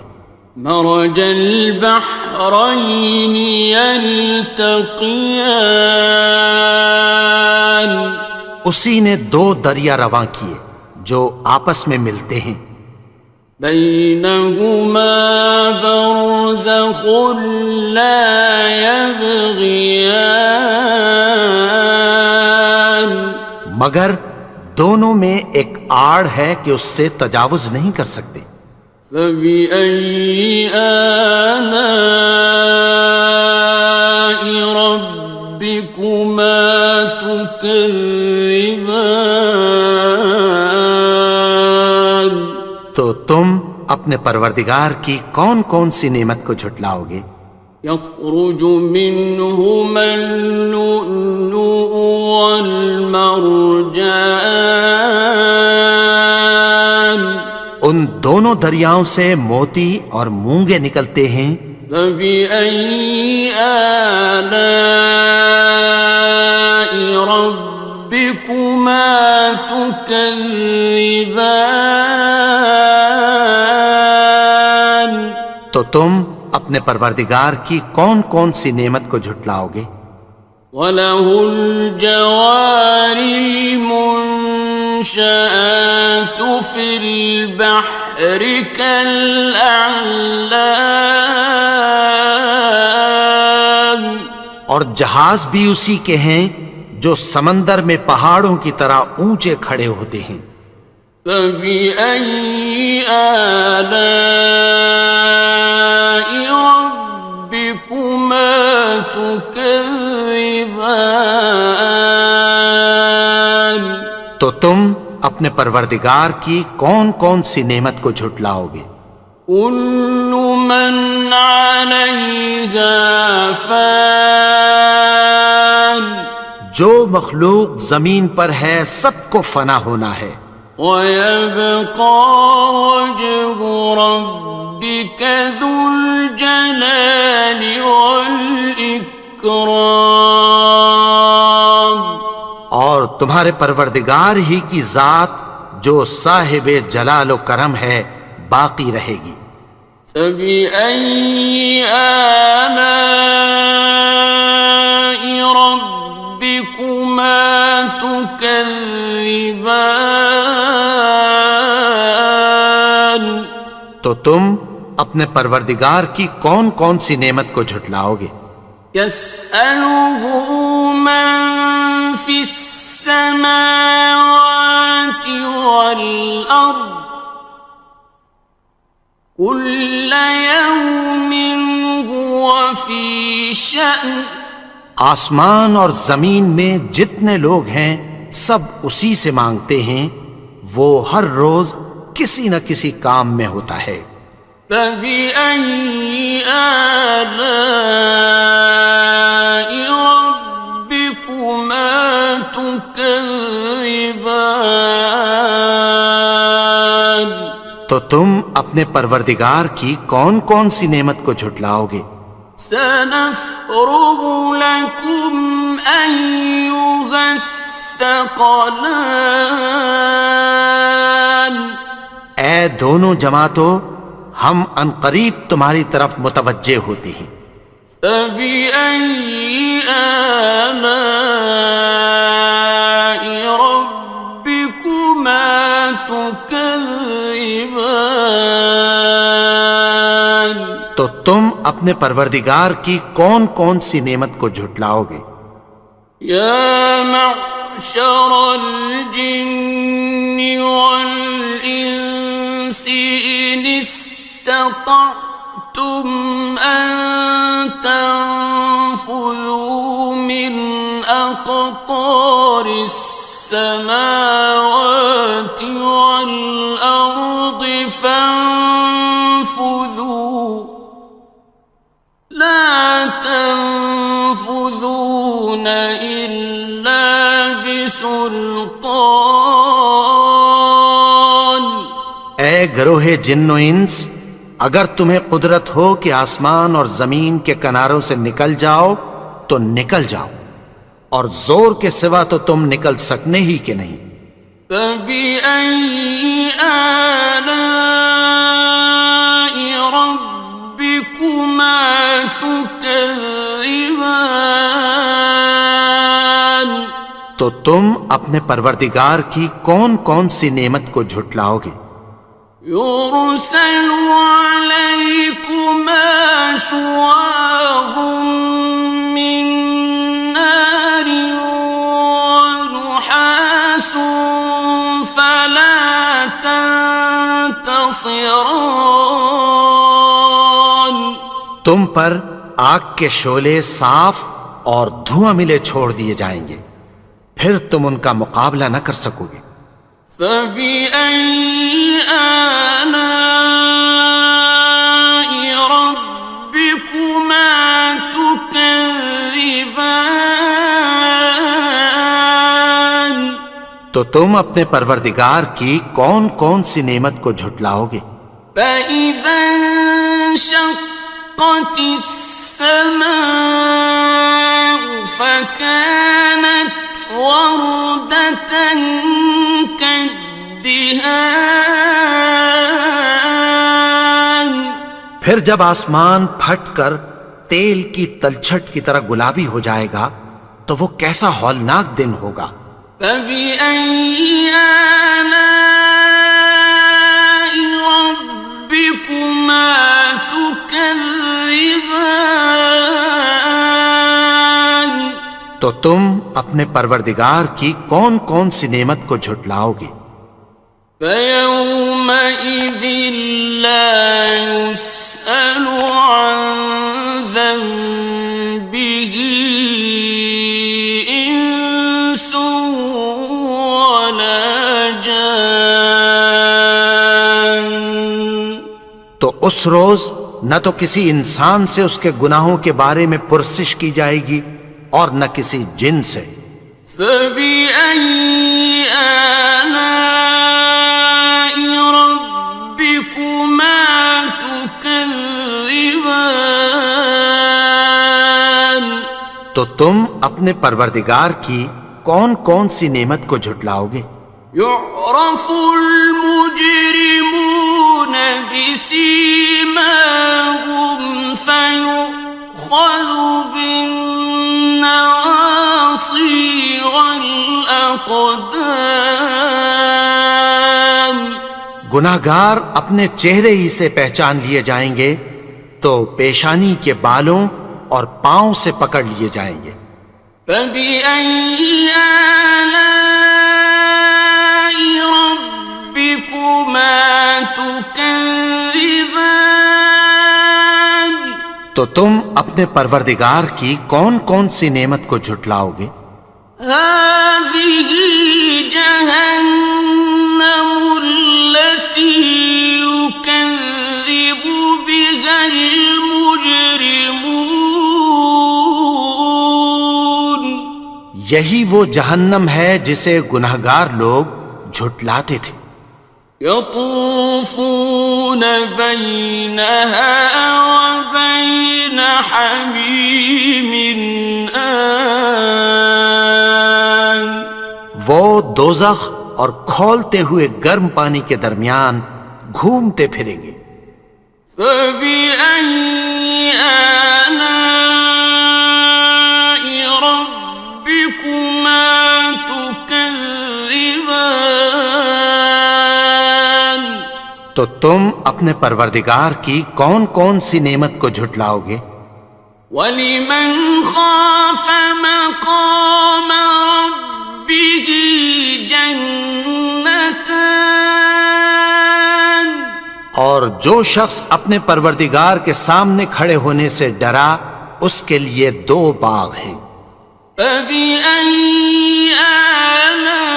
مرج البحرين يلتقيان، اسی نے دو دریا رواں کیے جو آپس میں ملتے ہیں، بينهما برزخ لا يبغيان، مگر دونوں میں ایک آڑ ہے کہ اس سے تجاوز نہیں کر سکتے۔ فبأي آلاء ربكما تكذبان؟ تو تم اپنے پروردگار کی کون کون سی نعمت کو جھٹلاؤ گے؟ يخرج منهما اللؤلؤ والمرجان، ان دونوں دریاؤں سے موتی اور مونگے نکلتے ہیں۔ فبأي آلاء ربكما تكذبان؟ تو تم اپنے پروردگار کی کون کون سی نعمت کو جھٹلاؤ گے؟ وَلَهُ الْجَوَارِ الْمُنشَآتُ فِي الْبَحْرِ كَالْأَعْلَامِ، اور جہاز بھی اسی کے ہیں جو سمندر میں پہاڑوں کی طرح اونچے کھڑے ہوتے ہیں۔ فَبِأَيِّ آلَاءِ رَبِّكُمَا تُكَذِّبَانِ؟ تو تم اپنے پروردگار کی کون کون سی نعمت کو جھٹلاؤ گے؟ كُلُّ مَنْ عَلَيْهَا فَانٍ، جو مخلوق زمین پر ہے سب کو فنا ہونا ہے، وَيَبْقَى وَجْهُ رَبِّكَ ذُو الْجَلَالِ وَالْإِكْرَامِ، اور تمہارے پروردگار ہی کی ذات جو صاحب جلال و کرم ہے باقی رہے گی۔ فَبِأَيِّ آلَاءِ رَبِّكُمَا تُكَذِّبَانِ؟ تو تم اپنے پروردگار کی کون کون سی نعمت کو جھٹلاؤ گے؟ يَسْأَلُهُ مَن فِي السَّمَاوَاتِ وَالْأَرْضِ كُلَّ يَوْمٍ هُوَ فِي شَأْنٍ، آسمان اور زمین میں جتنے لوگ ہیں سب اسی سے مانگتے ہیں، وہ ہر روز کسی نہ کسی کام میں ہوتا ہے۔ فَبِأَيِّ آلَاءِ رَبِّكُمَا تُكَذِّبَانِ؟ تو تم اپنے پروردگار کی کون کون سی نعمت کو جھٹلاؤ گے؟ سَنَفْرُغُ لَكُمْ أَيُّهَ الثَّقَلَانِ، اے دونوں جماعتوں، ہم عنقریب تمہاری طرف متوجہ ہوتے ہیں۔ فَبِأَيِّ آلَاءِ رَبِّكُمَا تُكَذِّبَانِ؟ تو تم اپنے پروردگار کی کون کون سی نعمت کو جھٹلاؤ گے؟ یا معشر الجن والانس ان استطعتم ان تنفذوا من اقطار السماوات والارض فانفذوا لا تنفذون إلا بسلطان، گروہ جن و انس، اگر تمہیں قدرت ہو کہ آسمان اور زمین کے کناروں سے نکل جاؤ تو نکل جاؤ، اور زور کے سوا تو تم نکل سکنے ہی کہ نہیں۔ فَبِأَيِّ آلَاءِ رَبِّكُمَا تُكَذِّبَانِ، تو تم اپنے پروردگار کی کون کون سی نعمت کو جھٹلاؤ گے؟ يُرْسَلُ عَلَيْكُمَا شُوَاظٌ مِّن نَّارٍ وَنُحَاسٌ فَلَا تَنتَصِرَانِ، تم پر آگ کے شعلے صاف اور دھواں ملے چھوڑ دیے جائیں گے، پھر تم ان کا مقابلہ نہ کر سکو گے۔ فَبِأَيِّ آلَاءِ رَبِّكُمَا تُكَذِّبَانِ، تو تم اپنے پروردگار کی کون کون سی نعمت کو جھٹلاؤ گے؟ فَإِذَا انشَقَّتِ السَّمَاءُ فَكَانَتْ وَرْدَةً كَالدِّهَانِ، پھر جب آسمان پھٹ کر تیل کی تلچھٹ کی طرح گلابی ہو جائے گا تو وہ کیسا ہولناک دن ہوگا۔ فَبِأَيِّ آلَاءِ رَبِّكُمَا تُكَذِّبَانِ، تو تم اپنے پروردگار کی کون کون سی نعمت کو جھٹلاؤ گے؟ فَيَوْمَئِذٍ لَا يُسْأَلُ عَن ذَنبِهِ إِنسٌ وَلَا جَانٌّ، تو اس روز نہ تو کسی انسان سے اس کے گناہوں کے بارے میں پرسش کی جائے گی اور نہ کسی جن سے۔ فَبِأَيِّ آلَاءِ رَبِّكُمَا تُكَذِّبَانِ، تو تم اپنے پروردگار کی کون کون سی نعمت کو جھٹلاؤ گے؟ يُعْرَفُ الْمُجْرِمُونَ بِسِيمَاهُمْ فَيُؤْخَذُ بِالنَّوَاصِي وَالْأَقْدَامِ، گناہگار اپنے چہرے ہی سے پہچان لیے جائیں گے تو پیشانی کے بالوں اور پاؤں سے پکڑ لیے جائیں گے۔ فَبِأَيِّ آلَاءِ رَبِّكُمَا تُكَذِّبَانِ، تو تم اپنے پروردگار کی کون کون سی نعمت کو جھٹلاؤ گے؟ هَٰذِهِ جَهَنَّمُ الَّتِي يُكَذِّبُ بِهَا الْمُجْرِمُونَ، یہی وہ جہنم ہے جسے گناہگار لوگ جھٹلاتے تھے۔ يَطُوفُونَ بَيْنَهَا وَبَيْنَ حَمِيمٍ آنٍ، وہ دوزخ اور کھولتے ہوئے گرم پانی کے درمیان گھومتے پھریں گے۔ فَبِأَيِّ آلَاءِ رَبِّكُمَا تُكَذِّبَانِ، تو تم اپنے پروردگار کی کون کون سی نعمت کو جھٹلاؤ گے؟ وَلِمَنْ خَافَ مَقَامَ رَبِّهِ جَنَّتَانِ، اور جو شخص اپنے پروردگار کے سامنے کھڑے ہونے سے ڈرا اس کے لیے دو باغ ہیں۔ فَبِأَيِّ آلَاءِ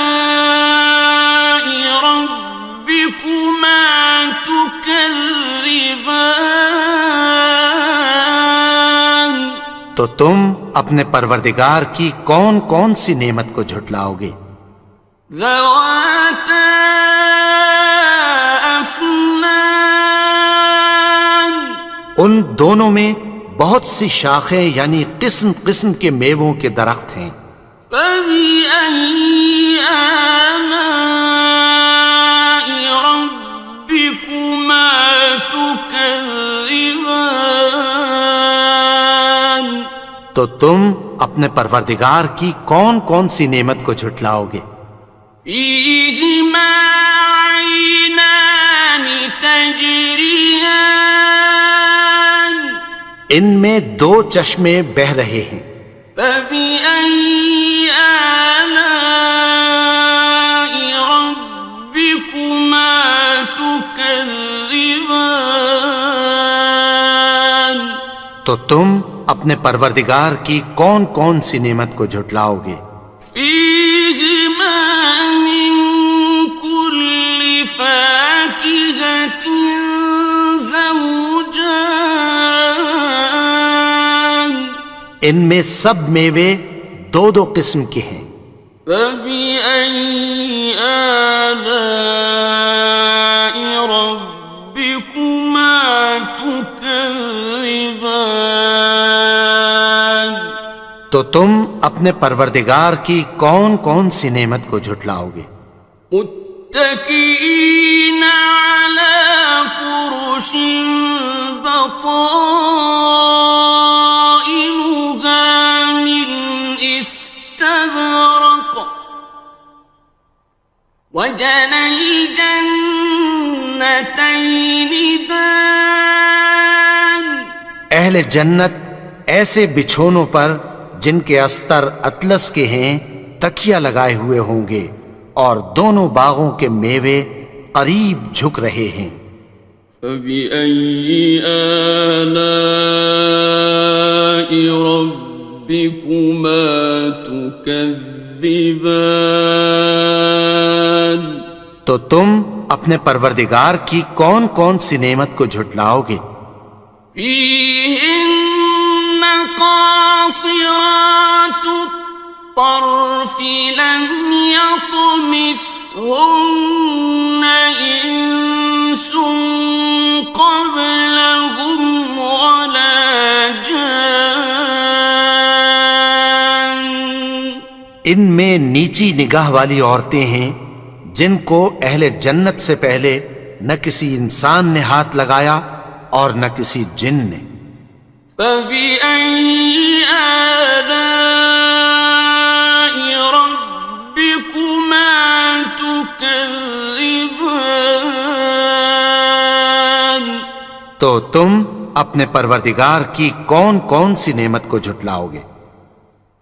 رَبِّكُمَا تُكَذِّبَانِ، تو تم اپنے پروردگار کی کون کون سی نعمت کو جھٹلاؤ گے؟ ذَوَاتَا أَفْنَانٍ دونوں میں بہت سی شاخیں یعنی قسم قسم کے میووں کے درخت ہیں۔ فَبِأَيِّ آلَاءِ رَبِّكُمَا تُكَذِّبَانِ تو تم اپنے پروردگار کی کون کون سی نعمت کو جھٹلاؤ گے؟ فِيهِمَا عَيْنَانِ تَجْرِيَانِ ان میں دو چشمے بہہ رہے ہیں۔ فَبِأَيِّ آلَاءِ رَبِّكُمَا تُكَذِّبَانِ تو تم اپنے پروردگار کی کون کون سی نعمت کو جھٹلاؤ گے؟ فِيهِمَا مِن كُلِّ فَاكِهَةٍ زَوْجَانِ ان میں سب میوے دو دو قسم کے ہیں۔ فَبِأَيِّ آلَاءِ رَبِّكُمَا تُكَذِّبَانِ تو تم اپنے پروردگار کی کون کون سی نعمت کو جھٹلاؤ گے؟ متكئين على فرش بطائنها من استبرق وجنى الجنتين دان اہل جنت ایسے بچھونوں پر جن کے استر اطلس کے ہیں تکیہ لگائے ہوئے ہوں گے، اور دونوں باغوں کے میوے قریب جھک رہے ہیں۔ فَبِأَيِّ آلَاءِ رَبِّكُمَا تُكَذِّبَانِ تو تم اپنے پروردگار کی کون کون سی نعمت کو جھٹلاؤ گے؟ فِيهِنَّ قَاصِرَاتُ الطَّرْفِ لَمْ يَطْمِثْهُنَّ إِنسٌ قَبْلَهُمْ وَلَا جَانٌّ ان میں نیچی نگاہ والی عورتیں ہیں جن کو اہل جنت سے پہلے نہ کسی انسان نے ہاتھ لگایا اور نہ کسی جن نے۔ فَبِأَيِّ آلَاءِ رَبِّكُمَا تُكَذِّبَانِ تو تم اپنے پروردگار کی کون کون سی نعمت کو جھٹلاؤ گے؟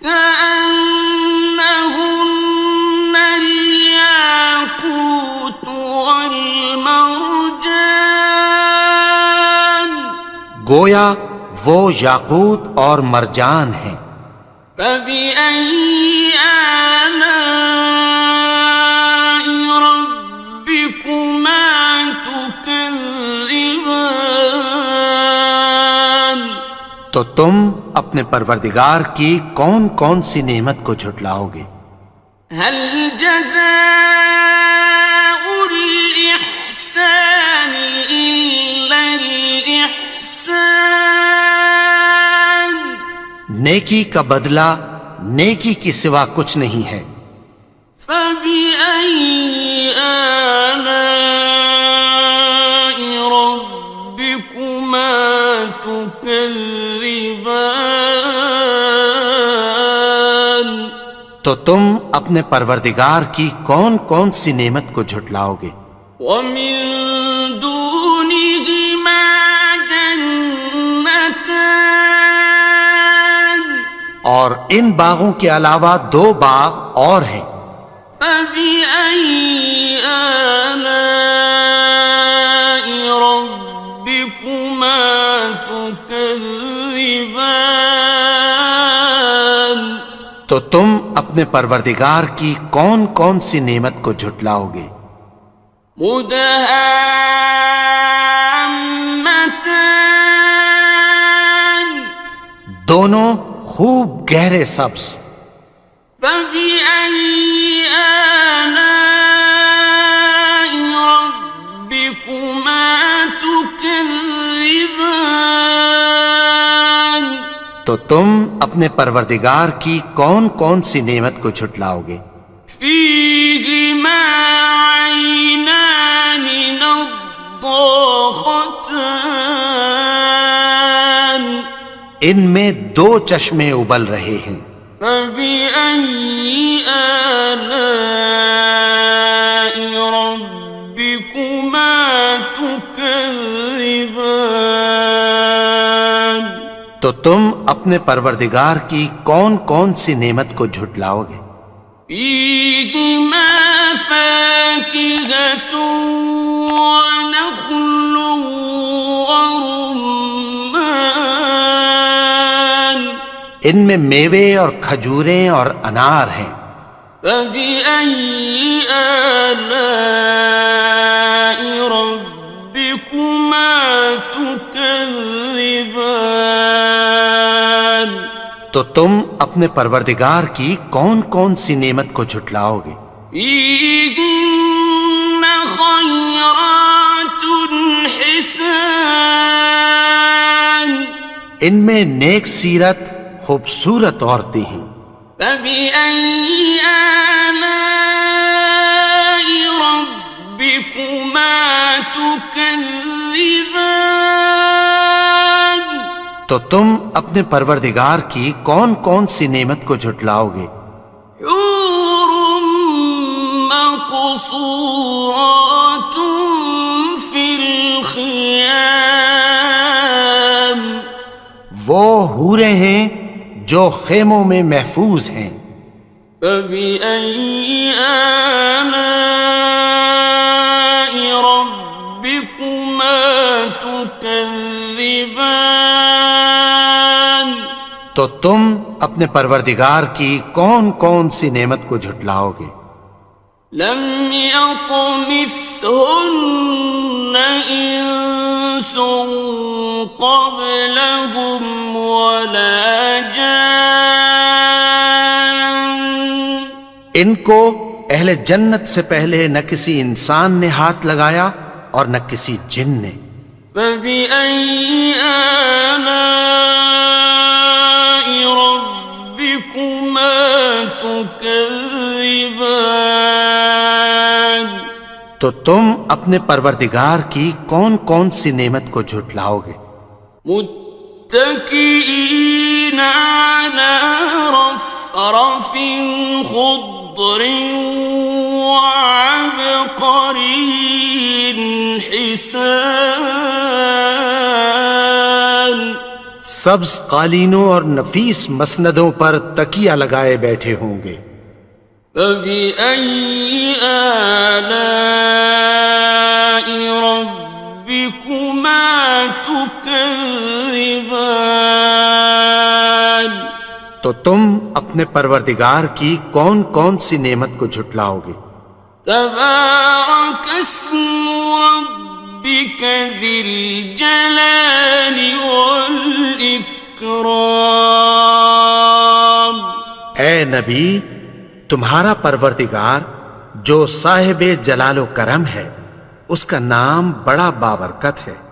كَأَنَّهُنَّ الْيَاقُوتُ وَالْمَرْجَانُ گویا وہ یاقوت اور مرجان ہیں۔ فَبِأَيِّ آلَاءِ رَبِّكُمَا تُكَذِّبَانِ تو تم اپنے پروردگار کی کون کون سی نعمت کو جھٹلاؤ گے؟ هَلْ جَزَاءُ الْإِحْسَانِ إِلَّا الْإِحْسَانُ نیکی کا بدلہ نیکی کی سوا کچھ نہیں ہے۔ فَبِأَيِّ آلَاءِ رَبِّكُمَا تُكَذِّبَانِ تو تم اپنے پروردگار کی کون کون سی نعمت کو جھٹلاؤ گے؟ وَمِن دُونِهِمَا جَنَّتَانِ اور ان باغوں کے علاوہ دو باغ اور ہیں۔ فَبِأَيِّ آلَاءِ رَبِّكُمَا تُكَذِّبَانِ تو تم اپنے پروردگار کی کون کون سی نعمت کو جھٹلاؤ گے؟ مُدْهَامَّتَانِ دونوں خوب گہرے سبز۔ فَبِأَيِّ آلَاءِ رَبِّكُمَا تُكَذِّبَانِ تو تم اپنے پروردگار کی کون کون سی نعمت کو جھٹلاؤ گے؟ فيهما عينان نضاختان ان میں دو چشمے ابل رہے ہیں، فبأي آلاء ربكما تكذبان تو تم اپنے پروردگار کی کون کون سی نعمت کو جھٹلاؤ گے؟ فيهما فاكهة ونخل ورمان ان میں میوے اور کھجوریں اور انار ہیں۔ فبأي آلاء ربكما تكذبان تو تم اپنے پروردگار کی کون کون سی نعمت کو جھٹلاؤ گے؟ فيهن خيرات حسان ان میں نیک سیرت خوبصورت عورتیں ہیں۔ فبأي آلاء ربكما تكذبان تو تم اپنے پروردگار کی کون کون سی نعمت کو جھٹلاؤ گے؟ حور مقصورات في الخيام وہ حوریں ہیں جو خیموں میں محفوظ ہیں۔ فبأي آلاء ربكما تكذبان تو تم اپنے پروردگار کی کون کون سی نعمت کو جھٹلاؤ گے؟ لم يطمثهن إنس قبلهم ولا جان ان کو اہل جنت سے پہلے نہ کسی انسان نے ہاتھ لگایا اور نہ کسی جن نے۔ فبأي آلاء ربكما تكذبان تو تم اپنے پروردگار کی کون کون سی نعمت کو جھٹلاؤ گے؟ متكئين على رفرف خضر وعبقري حسان سبز قالینوں اور نفیس مسندوں پر تکیہ لگائے بیٹھے ہوں گے۔ فبأي آلاء ربكما تكذبان تو تم اپنے پروردگار کی کون کون سی نعمت کو جھٹلاؤ گے؟ تبارك اسم ربك ذي الجلال والإكرام اے نبی، تمہارا پروردگار جو صاحب جلال و کرم ہے، اس کا نام بڑا بابرکت ہے۔